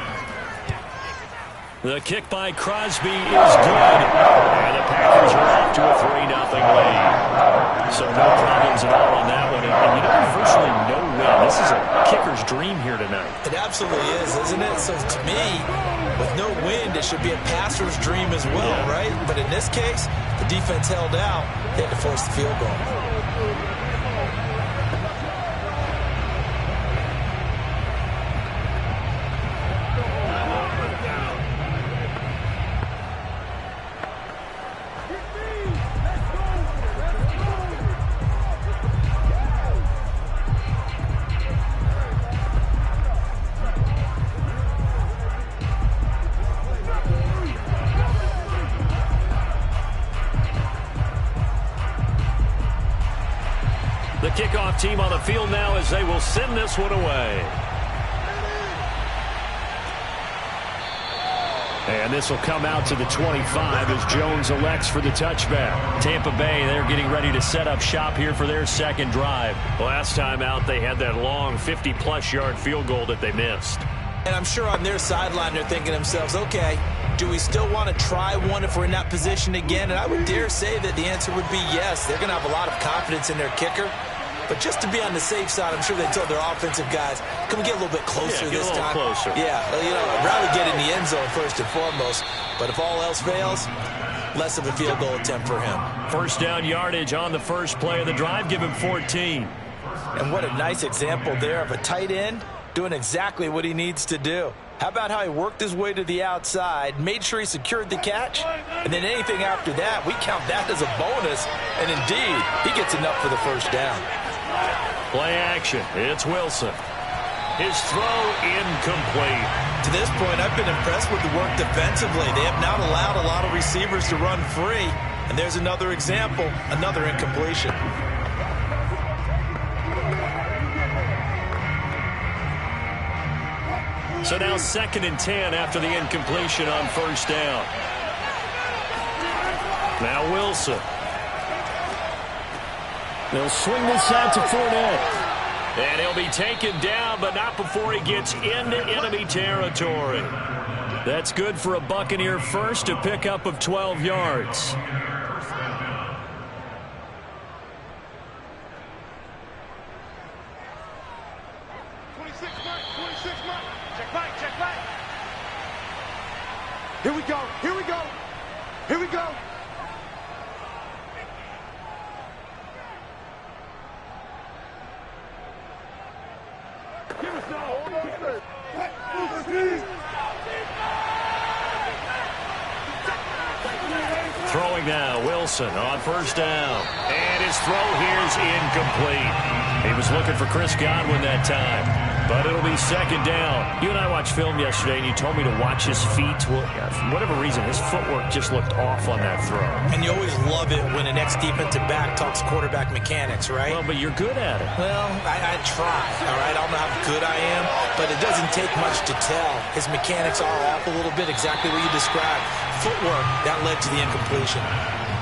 The kick by Crosby is good, and the Packers are off to a 3-0 lead. So no problems at all on that one. And you know, virtually no win. This is a kicker's dream here tonight. It absolutely is, isn't it? So to me, with no wind, it should be a passer's dream as well, right? But in this case, the defense held out. They had to force the field goal. The kickoff team on the field now as they will send this one away. And this will come out to the 25 as Jones elects for the touchback. Tampa Bay, they're getting ready to set up shop here for their second drive. Last time out, they had that long 50-plus yard field goal that they missed. And I'm sure on their sideline they're thinking to themselves, okay, do we still want to try one if we're in that position again? And I would dare say that the answer would be yes. They're going to have a lot of confidence in their kicker. But just to be on the safe side, I'm sure they told their offensive guys, can we get a little bit closer this time? Closer. Yeah, I'd rather get in the end zone first and foremost. But if all else fails, less of a field goal attempt for him. First down yardage on the first play of the drive. Give him 14. And what a nice example there of a tight end doing exactly what he needs to do. How about how he worked his way to the outside, made sure he secured the catch, and then anything after that, we count that as a bonus. And indeed, he gets enough for the first down. Play action. It's Wilson. His throw incomplete. To this point, I've been impressed with the work defensively. They have not allowed a lot of receivers to run free. And there's another example, another incompletion. So now 2nd and 10 after the incompletion on first down. Now Wilson. They'll swing this out to Fournette. And he'll be taken down, but not before he gets into enemy territory. That's good for a Buccaneer first, to pick up of 12 yards. Here we go. Here we go. Here we go. Give us Throwing now, Wilson on first down. And his throw here is incomplete. He was looking for Chris Godwin that time. But it'll be 2nd down. You and I watched film yesterday, and you told me to watch his feet. Well, for whatever reason, his footwork just looked off on that throw. And you always love it when the next defensive back talks quarterback mechanics, right? Well, but you're good at it. Well, I try, all right? I don't know how good I am, but it doesn't take much to tell. His mechanics are off a little bit, exactly what you described. Footwork, that led to the incompletion.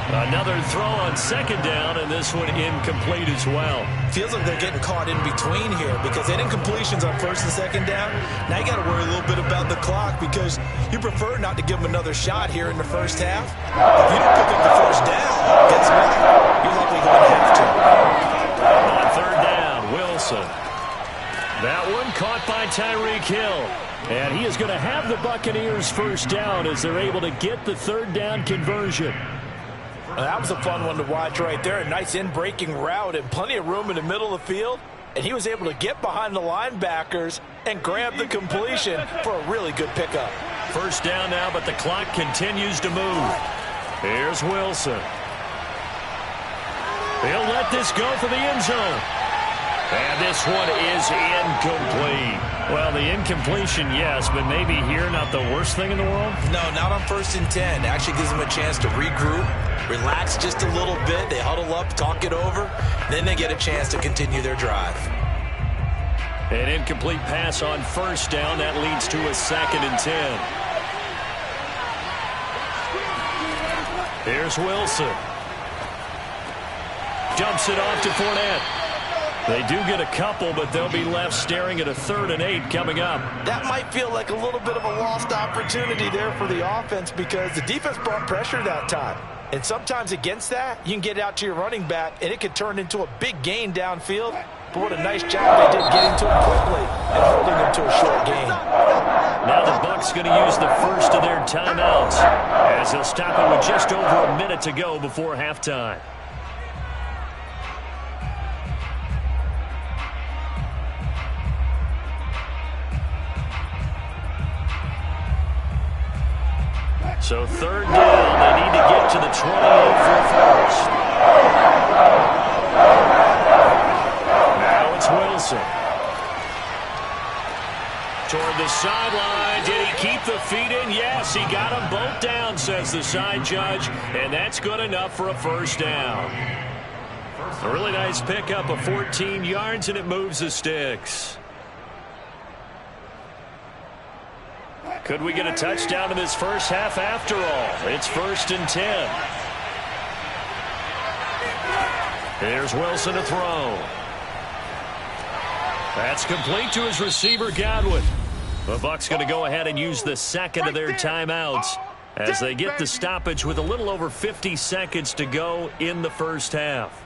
Another throw on 2nd down, and this one incomplete as well. Feels like they're getting caught in between here because they had incompletions on 1st and 2nd down. Now you got to worry a little bit about the clock because you prefer not to give them another shot here in the first half. If you don't pick up the first down, guess what? You're likely going to have to. On 3rd down, Wilson. That one caught by Tyreek Hill. And he is going to have the Buccaneers first down as they're able to get the 3rd down conversion. Well, that was a fun one to watch right there. A nice in-breaking route and plenty of room in the middle of the field. And he was able to get behind the linebackers and grab the completion for a really good pickup. First down now, but the clock continues to move. Here's Wilson. He'll let this go for the end zone. And this one is incomplete. Well, the incompletion, yes, but maybe here not the worst thing in the world? No, not on 1st and 10. Actually gives them a chance to regroup, relax just a little bit. They huddle up, talk it over. Then they get a chance to continue their drive. An incomplete pass on first down. That leads to a 2nd and 10. Here's Wilson. Dumps it off to Fournette. They do get a couple, but they'll be left staring at a 3rd and 8 coming up. That might feel like a little bit of a lost opportunity there for the offense because the defense brought pressure that time. And sometimes against that, you can get out to your running back, and it could turn into a big gain downfield. But what a nice job they did getting to him quickly and holding him to a short gain. Now the Bucs going to use the first of their timeouts as they'll stop it with just over a minute to go before halftime. So 3rd down, they need to get to the 28 for first. Now it's Wilson. Toward the sideline. Did he keep the feet in? Yes, he got them both down, says the side judge. And that's good enough for a first down. A really nice pickup of 14 yards, and it moves the sticks. Could we get a touchdown in this first half after all? It's 1st and 10. Here's Wilson to throw. That's complete to his receiver, Godwin. The Bucs going to go ahead and use the second of their timeouts as they get the stoppage with a little over 50 seconds to go in the first half.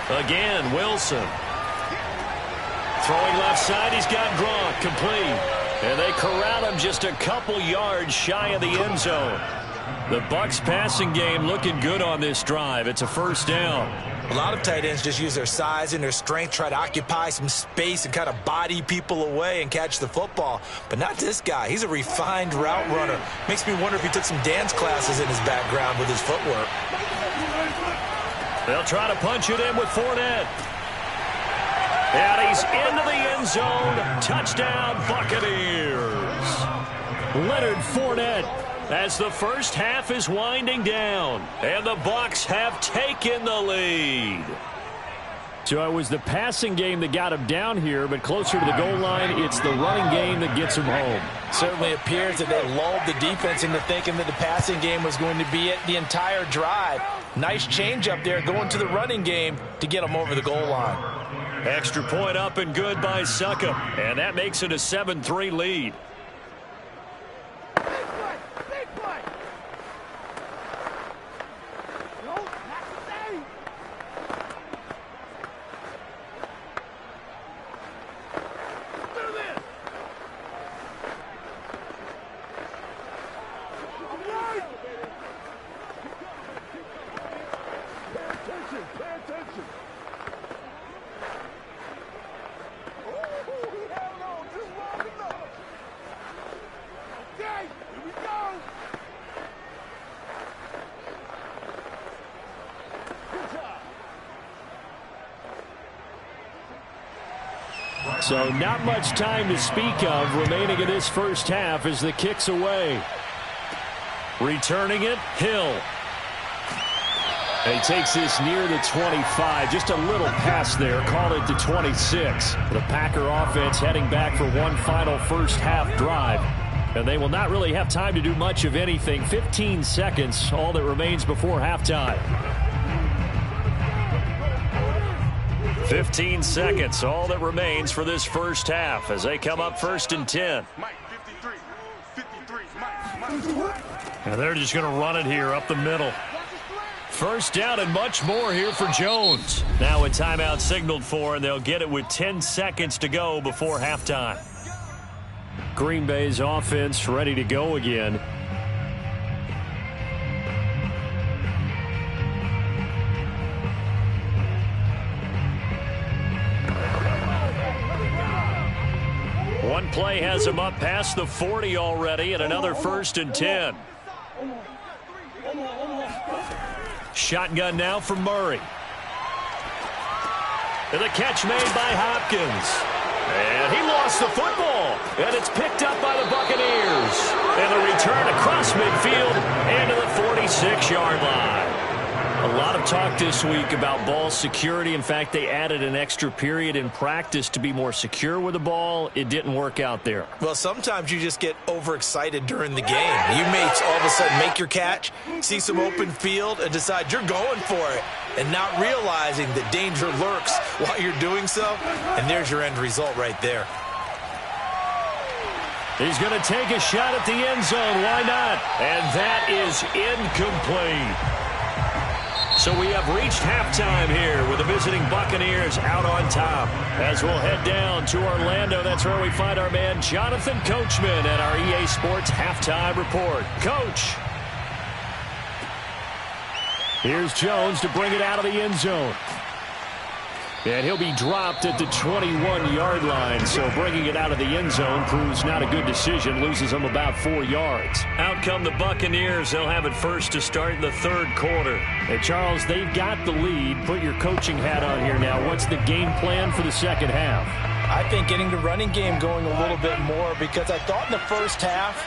Again, Wilson. Throwing left side, he's got Gronk, complete. And they corral him just a couple yards shy of the end zone. The Bucs passing game looking good on this drive. It's a first down. A lot of tight ends just use their size and their strength, try to occupy some space and kind of body people away and catch the football. But not this guy. He's a refined route runner. Makes me wonder if he took some dance classes in his background with his footwork. They'll try to punch it in with Fournette. And he's into the end zone. Touchdown, Buccaneers. Leonard Fournette as the first half is winding down. And the Bucs have taken the lead. So it was the passing game that got him down here, but closer to the goal line, it's the running game that gets him home. Certainly appears that they lulled the defense into thinking that the passing game was going to be it the entire drive. Nice change up there going to the running game to get them over the goal line. Extra point up and good by Succop. And that makes it a 7-3 lead. So not much time to speak of remaining in this first half as the kick's away. Returning it, Hill. He takes this near the 25. Just a little pass there. Call it the 26. The Packer offense heading back for one final first half drive. And they will not really have time to do much of anything. 15 seconds, all that remains before halftime. 15 seconds, all that remains for this first half as they come up 1st and 10. And they're just going to run it here up the middle. First down and much more here for Jones. Now a timeout signaled for, and they'll get it with 10 seconds to go before halftime. Green Bay's offense ready to go again. One play has him up past the 40 already, and another 1st and 10. Shotgun now for Murray. And the catch made by Hopkins. And he lost the football. And it's picked up by the Buccaneers. And the return across midfield and to the 46-yard line. A lot of talk this week about ball security. In fact, they added an extra period in practice to be more secure with the ball. It didn't work out there. Well, sometimes you just get overexcited during the game. You may all of a sudden make your catch, see some open field, and decide you're going for it, and not realizing that danger lurks while you're doing so. And there's your end result right there. He's going to take a shot at the end zone. Why not? And that is incomplete. So we have reached halftime here with the visiting Buccaneers out on top. As we'll head down to Orlando, that's where we find our man Jonathan Coachman at our EA Sports Halftime Report. Coach. Here's Jones to bring it out of the end zone. And he'll be dropped at the 21-yard line, so bringing it out of the end zone proves not a good decision, loses them about 4 yards. Out come the Buccaneers. They'll have it first to start in the third quarter. Hey, Charles, they've got the lead. Put your coaching hat on here now. What's the game plan for the second half? I think getting the running game going a little bit more, because I thought in the first half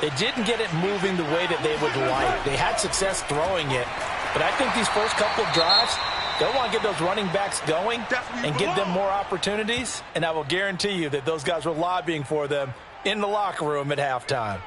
they didn't get it moving the way that they would like. They had success throwing it, but I think these first couple of drives, they'll want to get those running backs going and give them more opportunities, and I will guarantee you that those guys were lobbying for them in the locker room at halftime.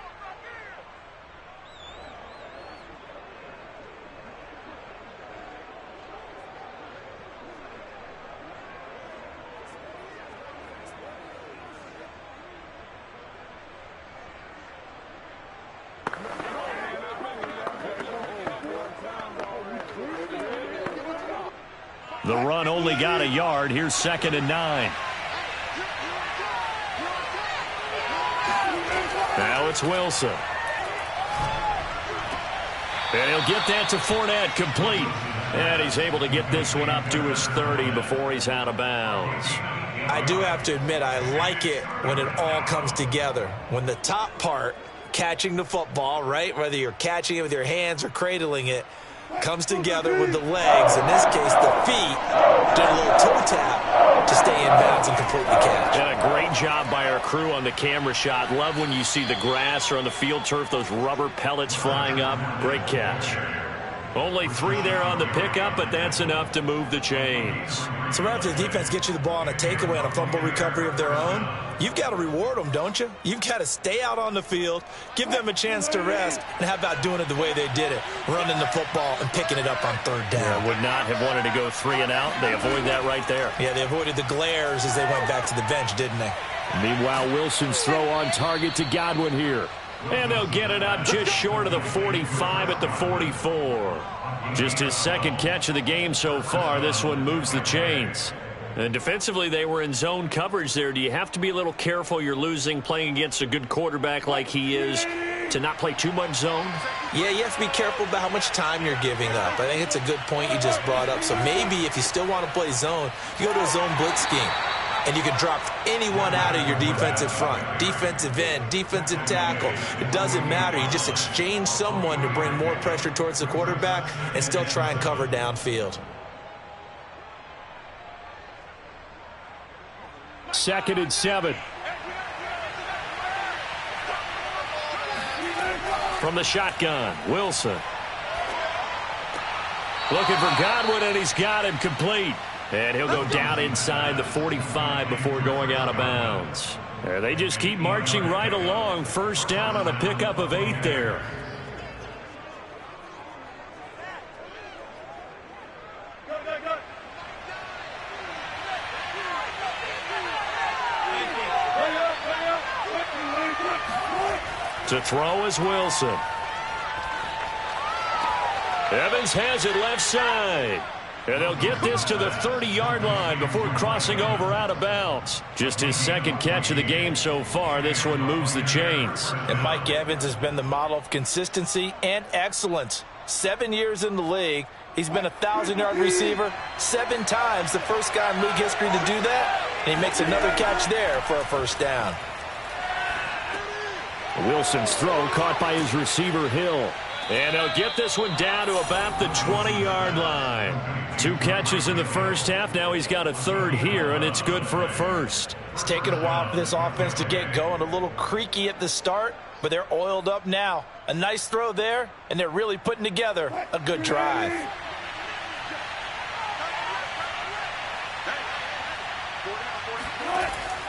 The run only got a yard. Here's 2nd and 9. Now it's Wilson. And he'll get that to Fournette, complete. And he's able to get this one up to his 30 before he's out of bounds. I do have to admit, I like it when it all comes together. When the top part, catching the football, right, whether you're catching it with your hands or cradling it, comes together with the legs, in this case the feet, did a little toe tap to stay in bounds and complete the catch. And a great job by our crew on the camera shot. Love when you see the grass or on the field turf, those rubber pellets flying up. Great catch. Only 3 there on the pickup, but that's enough to move the chains. So right after the defense gets you the ball on a takeaway on a fumble recovery of their own, you've got to reward them, don't you? You've got to stay out on the field, give them a chance to rest, and how about doing it the way they did it, running the football and picking it up on third down. Yeah, would not have wanted to go 3 and out. They avoid that right there. Yeah, they avoided the glares as they went back to the bench, didn't they? Meanwhile, Wilson's throw on target to Godwin here. And they'll get it up just short of the 45 at the 44. Just his 2nd catch of the game so far. This one moves the chains. And defensively, they were in zone coverage there. Do you have to be a little careful? You're losing playing against a good quarterback like he is to not play too much zone? Yeah, you have to be careful about how much time you're giving up. I think it's a good point you just brought up. So maybe if you still want to play zone, you go to a zone blitz scheme. And you can drop anyone out of your defensive front, defensive end, defensive tackle. It doesn't matter. You just exchange someone to bring more pressure towards the quarterback and still try and cover downfield. 2nd and 7. From the shotgun, Wilson. Looking for Godwin, and he's got him complete. And he'll go down inside the 45 before going out of bounds. They just keep marching right along. First down on a pickup of 8 there. To throw is Wilson. Evans has it left side. And they'll get this to the 30-yard line before crossing over out of bounds. Just his 2nd catch of the game so far. This one moves the chains. And Mike Evans has been the model of consistency and excellence. 7 years in the league. He's been a 1,000-yard receiver 7 times, the first guy in league history to do that. And he makes another catch there for a first down. Wilson's throw caught by his receiver, Hill. And they'll get this one down to about the 20-yard line. 2 catches in the first half. Now he's got a 3rd here, and it's good for a first. It's taken a while for this offense to get going. A little creaky at the start, but they're oiled up now. A nice throw there, and they're really putting together a good drive.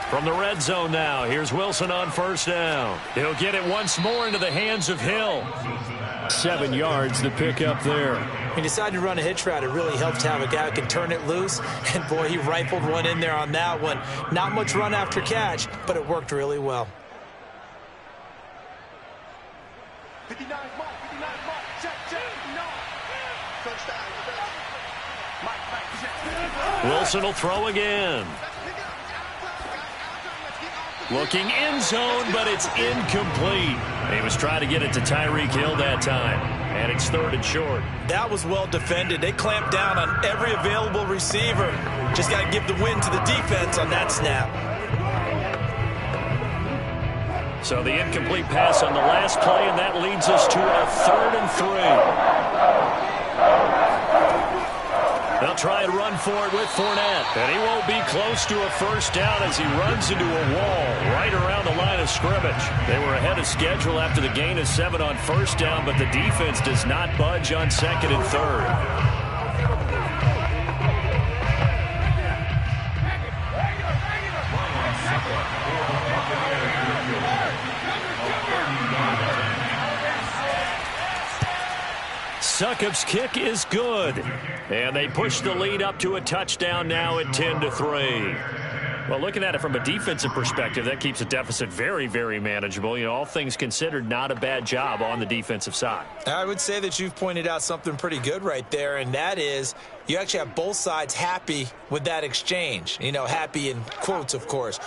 From the red zone now, here's Wilson on first down. He'll get it once more into the hands of Hill. 7 yards to pick up there. He decided to run a hitch route. It really helped to have a guy who can turn it loose. And, boy, he rifled one in there on that one. Not much run after catch, but it worked really well. 59 mark, check, 59. Touchdown. Wilson will throw again. Looking end zone, but it's incomplete. He was trying to get it to Tyreek Hill that time. and it's 3rd and short. That was well defended. They clamped down on every available receiver. Just got to give the win to the defense on that snap. So the incomplete pass on the last play, and that leads us to a 3rd and 3. They'll try and run for it with Fournette, and he won't be close to a first down as he runs into a wall right around the line of scrimmage. They were ahead of schedule after the gain of 7 on first down, but the defense does not budge on 2nd and 3rd. Succop's kick is good. And they push the lead up to a touchdown now at 10-3. Well, looking at it from a defensive perspective, that keeps the deficit very, very manageable. You know, all things considered, not a bad job on the defensive side. I would say that you've pointed out something pretty good right there, and that is you actually have both sides happy with that exchange. You know, happy in quotes, of course.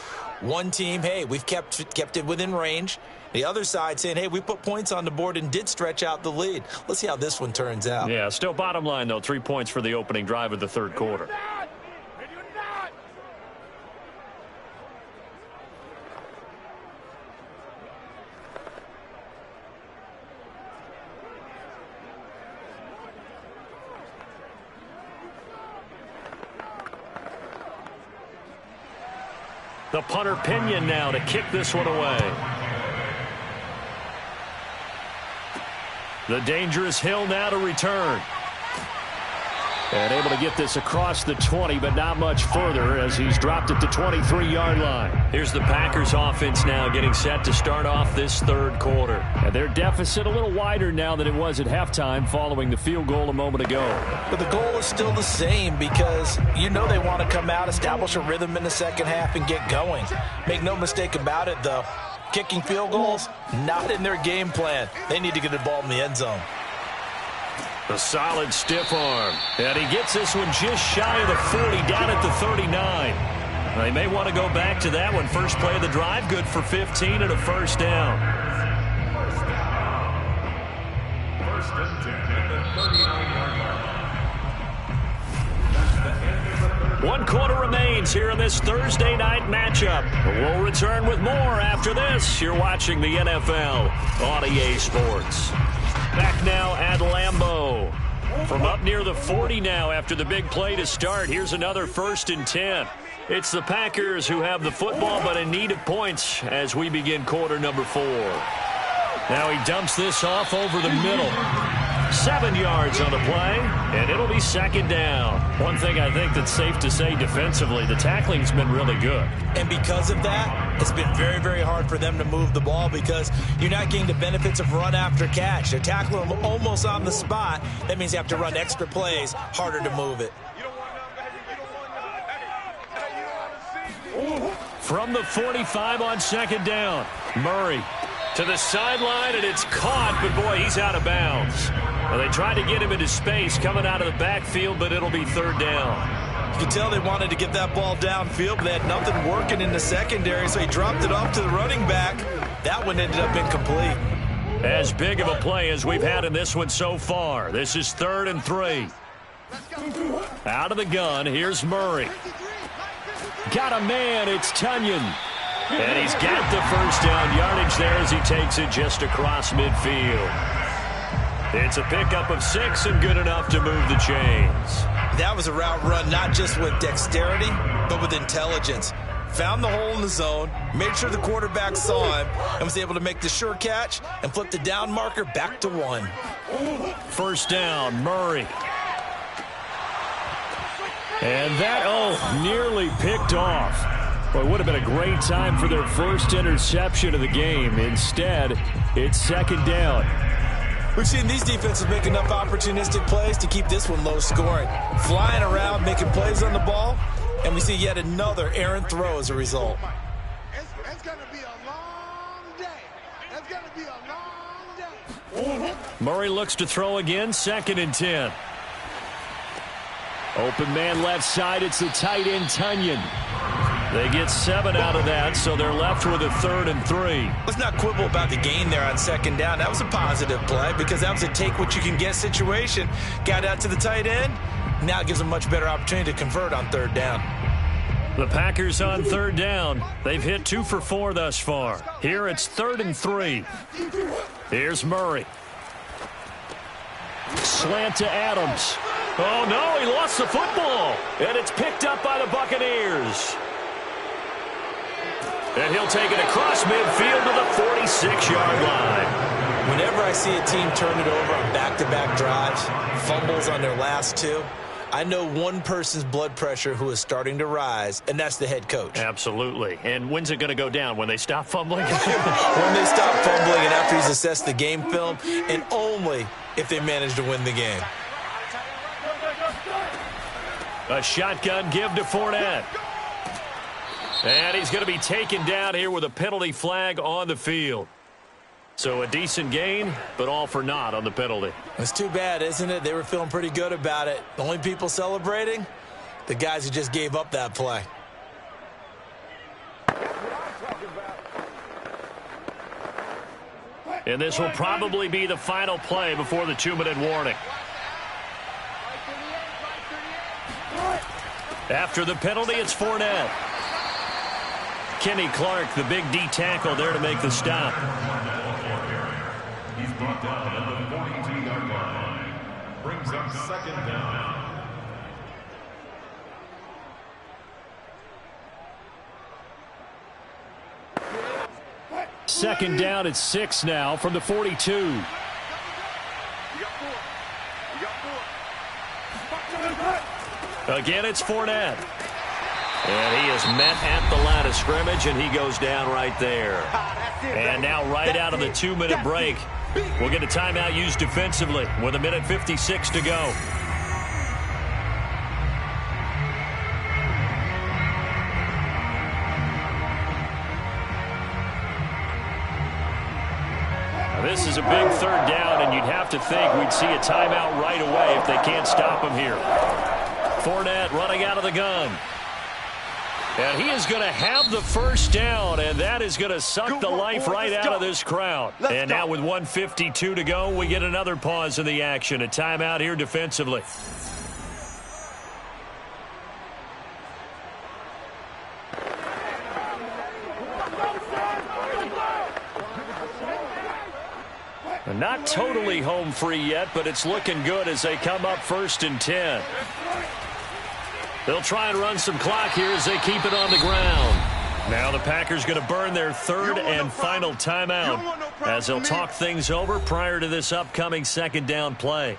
One team, hey, we've kept it within range. The other side saying, hey, we put points on the board and did stretch out the lead. Let's see how this one turns out. Yeah, still bottom line, though, 3 points for the opening drive of the 3rd quarter. The punter Pinion now to kick this one away. The dangerous Hill now to return. And able to get this across the 20, but not much further as he's dropped at the 23-yard line. Here's the Packers offense now getting set to start off this 3rd quarter. And their deficit a little wider now than it was at halftime following the field goal a moment ago. But the goal is still the same because you know they want to come out, establish a rhythm in the second half, and get going. Make no mistake about it, though. Kicking field goals, not in their game plan. They need to get the ball in the end zone. A solid stiff arm. And he gets this one just shy of the 40, down at the 39. They may want to go back to that one. First play of the drive, good for 15 and a first down. First and 10 at the 39-yard line. 1 quarter remains here in this Thursday night matchup. We'll return with more after this. You're watching the NFL on EA Sports. Back now at Lambeau. From up near the 40 now after the big play to start. Here's another 1st and 10. It's the Packers who have the football but in need of points as we begin quarter number 4. Now he dumps this off over the middle. 7 yards on the play, and it'll be 2nd down. One thing I think that's safe to say defensively, the tackling's been really good. And because of that, it's been very, very hard for them to move the ball because you're not getting the benefits of run after catch. They're tackling them almost on the spot. That means you have to run extra plays, harder to move it. From the 45 on 2nd down, Murray to the sideline, and it's caught, but boy, he's out of bounds. Well, they tried to get him into space coming out of the backfield, but it'll be 3rd down. You can tell they wanted to get that ball downfield, but they had nothing working in the secondary, so he dropped it off to the running back. That one ended up incomplete. As big of a play as we've had in this one so far. This is 3rd and 3. Out of the gun, here's Murray. Got a man, it's Tunyon. And he's got the first down yardage there as he takes it just across midfield. It's a pickup of 6 and good enough to move the chains. That was a route run not just with dexterity, but with intelligence. Found the hole in the zone, made sure the quarterback saw him, and was able to make the sure catch and flip the down marker back to 1. First down, Murray. And that, nearly picked off. Well, it would have been a great time for their first interception of the game. Instead, it's 2nd down. We've seen these defenses make enough opportunistic plays to keep this one low scoring. Flying around, making plays on the ball, and we see yet another errant throw as a result. It's going to be a long day. It's going to be a long day. Murray looks to throw again, 2nd and 10. Open man left side, it's the tight end Tunyon. They get 7 out of that, so they're left with a 3rd and 3. Let's not quibble about the gain there on 2nd down. That was a positive play because that was a take-what-you-can-get situation. Got out to the tight end. Now it gives them a much better opportunity to convert on 3rd down. The Packers on 3rd down. They've hit 2 for 4 thus far. Here it's 3rd and 3. Here's Murray. Slant to Adams. Oh, no, he lost the football. And it's picked up by the Buccaneers. And he'll take it across midfield to the 46-yard line. Whenever I see a team turn it over on back-to-back drives, fumbles on their last 2, I know one person's blood pressure who is starting to rise, and that's the head coach. Absolutely. And when's it going to go down? When they stop fumbling? When they stop fumbling and after he's assessed the game film, and only if they manage to win the game. A shotgun give to Fournette. And he's going to be taken down here with a penalty flag on the field. So a decent gain, but all for naught on the penalty. It's too bad, isn't it? They were feeling pretty good about it. The only people celebrating, the guys who just gave up that play. And this will probably be the final play before the 2-minute warning. After the penalty, it's Fournette. Kenny Clark, the big D tackle there to make the stop. He's brought down at the 42-yard line. Brings up 2nd down. Second down at 6 now from the 42. Again, it's Fournette. And he is met at the line of scrimmage, and he goes down right there. And now right out of the 2-minute break, we'll get a timeout used defensively with 1:56 to go. Now, this is a big 3rd down, and you'd have to think we'd see a timeout right away if they can't stop him here. Fournette running out of the gun. And he is going to have the 1st down, and that is going to suck the life right out of this crowd. And now with 1:52 to go, we get another pause in the action. A timeout here defensively. Not totally home free yet, but it's looking good as they come up 1st and 10. They'll try and run some clock here as they keep it on the ground. Now the Packers going to burn their 3rd and final timeout as they'll talk things over prior to this upcoming 2nd down play.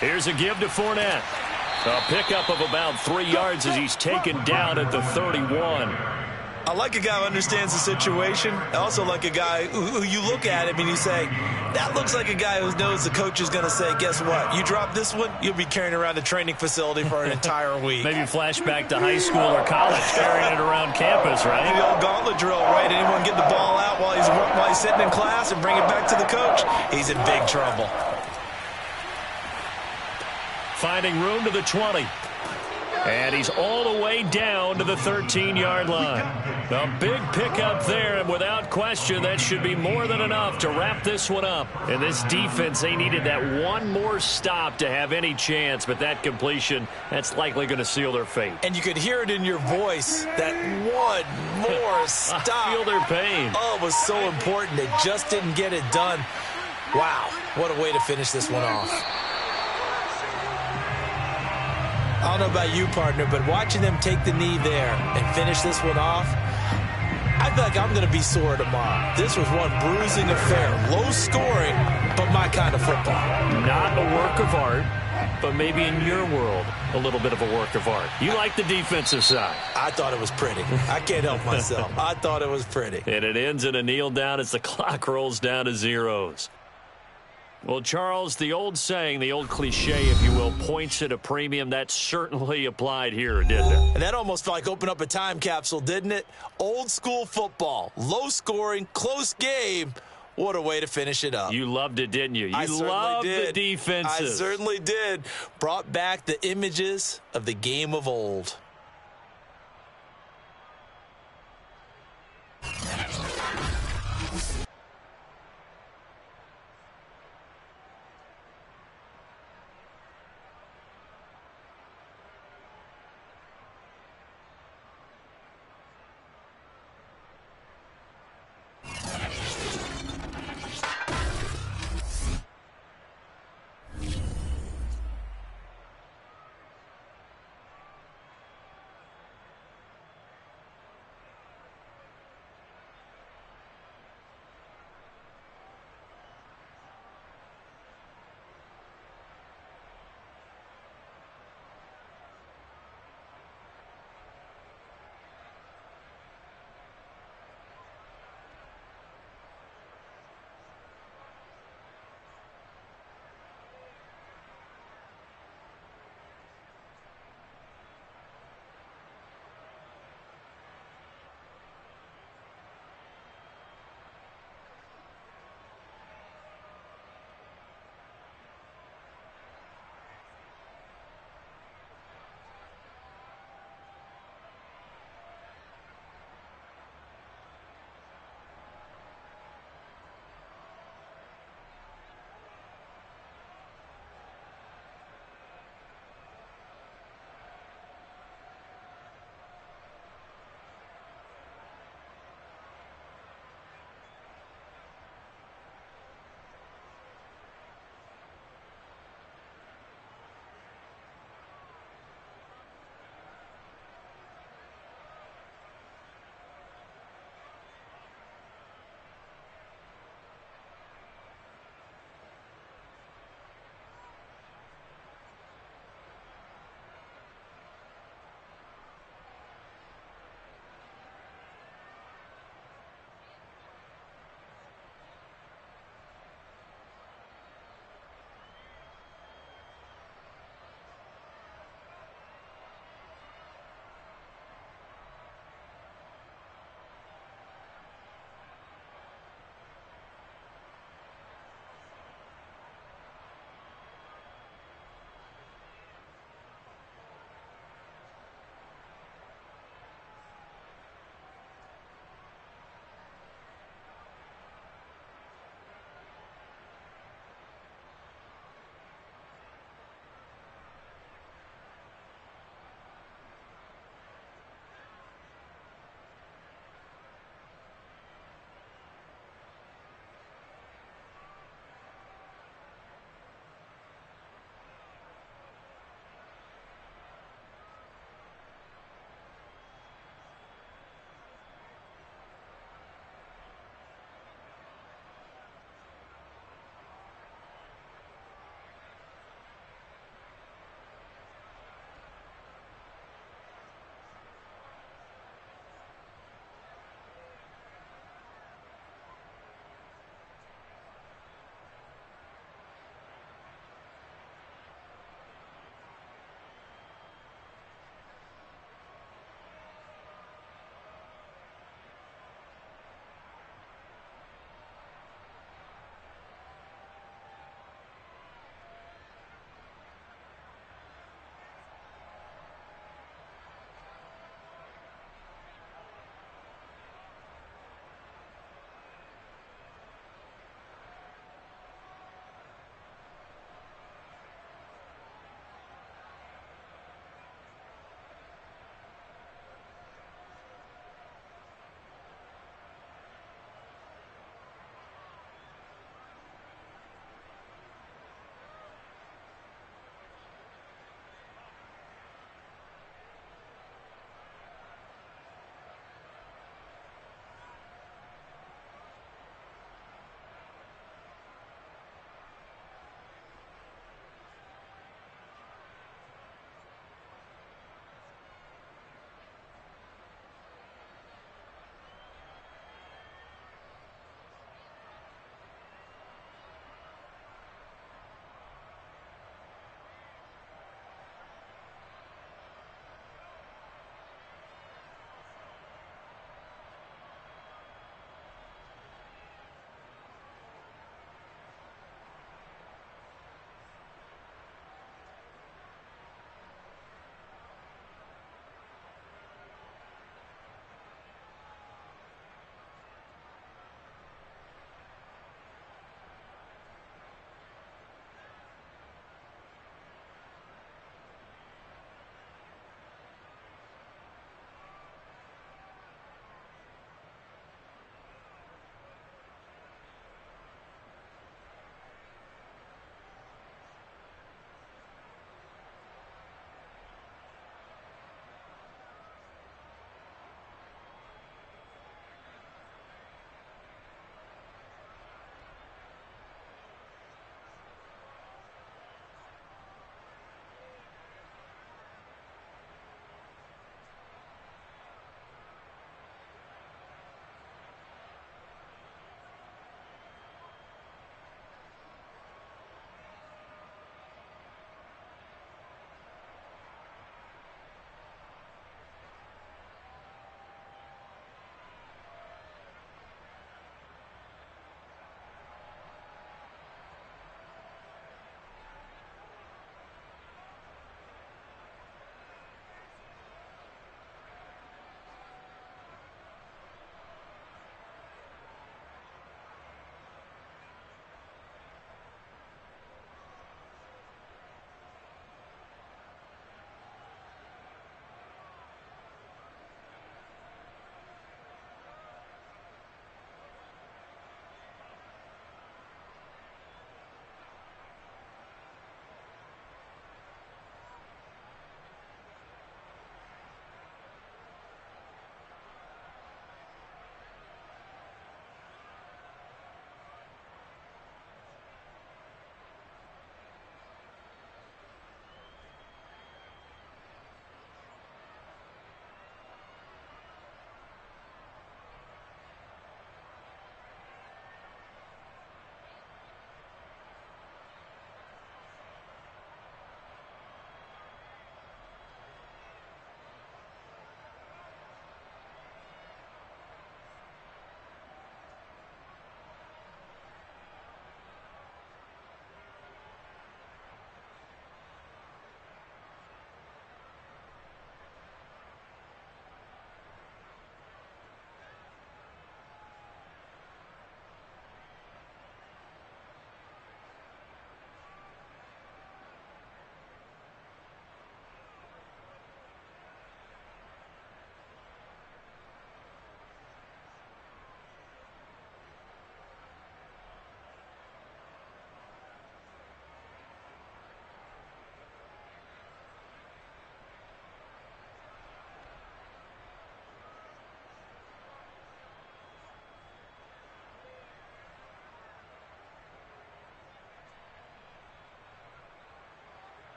Here's a give to Fournette. A pickup of about 3 yards as he's taken down at the 31. I like a guy who understands the situation. I also like a guy who you look at him and you say, that looks like a guy who knows the coach is going to say, guess what? You drop this one, you'll be carrying around a training facility for an entire week. Maybe flashback to high school or college, carrying it around campus, right? The old gauntlet drill, right? Anyone get the ball out while he's sitting in class and bring it back to the coach? He's in big trouble. Finding room to the 20. And he's all the way down to the 13-yard line. A big pickup there, and without question, that should be more than enough to wrap this one up. In this defense, they needed that one more stop to have any chance, but that completion, that's likely going to seal their fate. And you could hear it in your voice, that one more stop. I feel their pain. Oh, it was so important. They just didn't get it done. Wow, what a way to finish this one off. I don't know about you, partner, but watching them take the knee there and finish this one off, I feel like I'm going to be sore tomorrow. This was one bruising affair. Low scoring, but my kind of football. Not a work of art, but maybe in your world, a little bit of a work of art. You like the defensive side. I thought it was pretty. I can't help myself. I thought it was pretty. And it ends in a kneel down as the clock rolls down to zeros. Well, Charles, the old saying, the old cliche, if you will, points at a premium, that certainly applied here, didn't it? And that almost felt like open up a time capsule, didn't it? Old school football, low scoring, close game. What a way to finish it up. You loved it, didn't you? I You loved did. the defenses. I certainly did. Brought back the images of the game of old.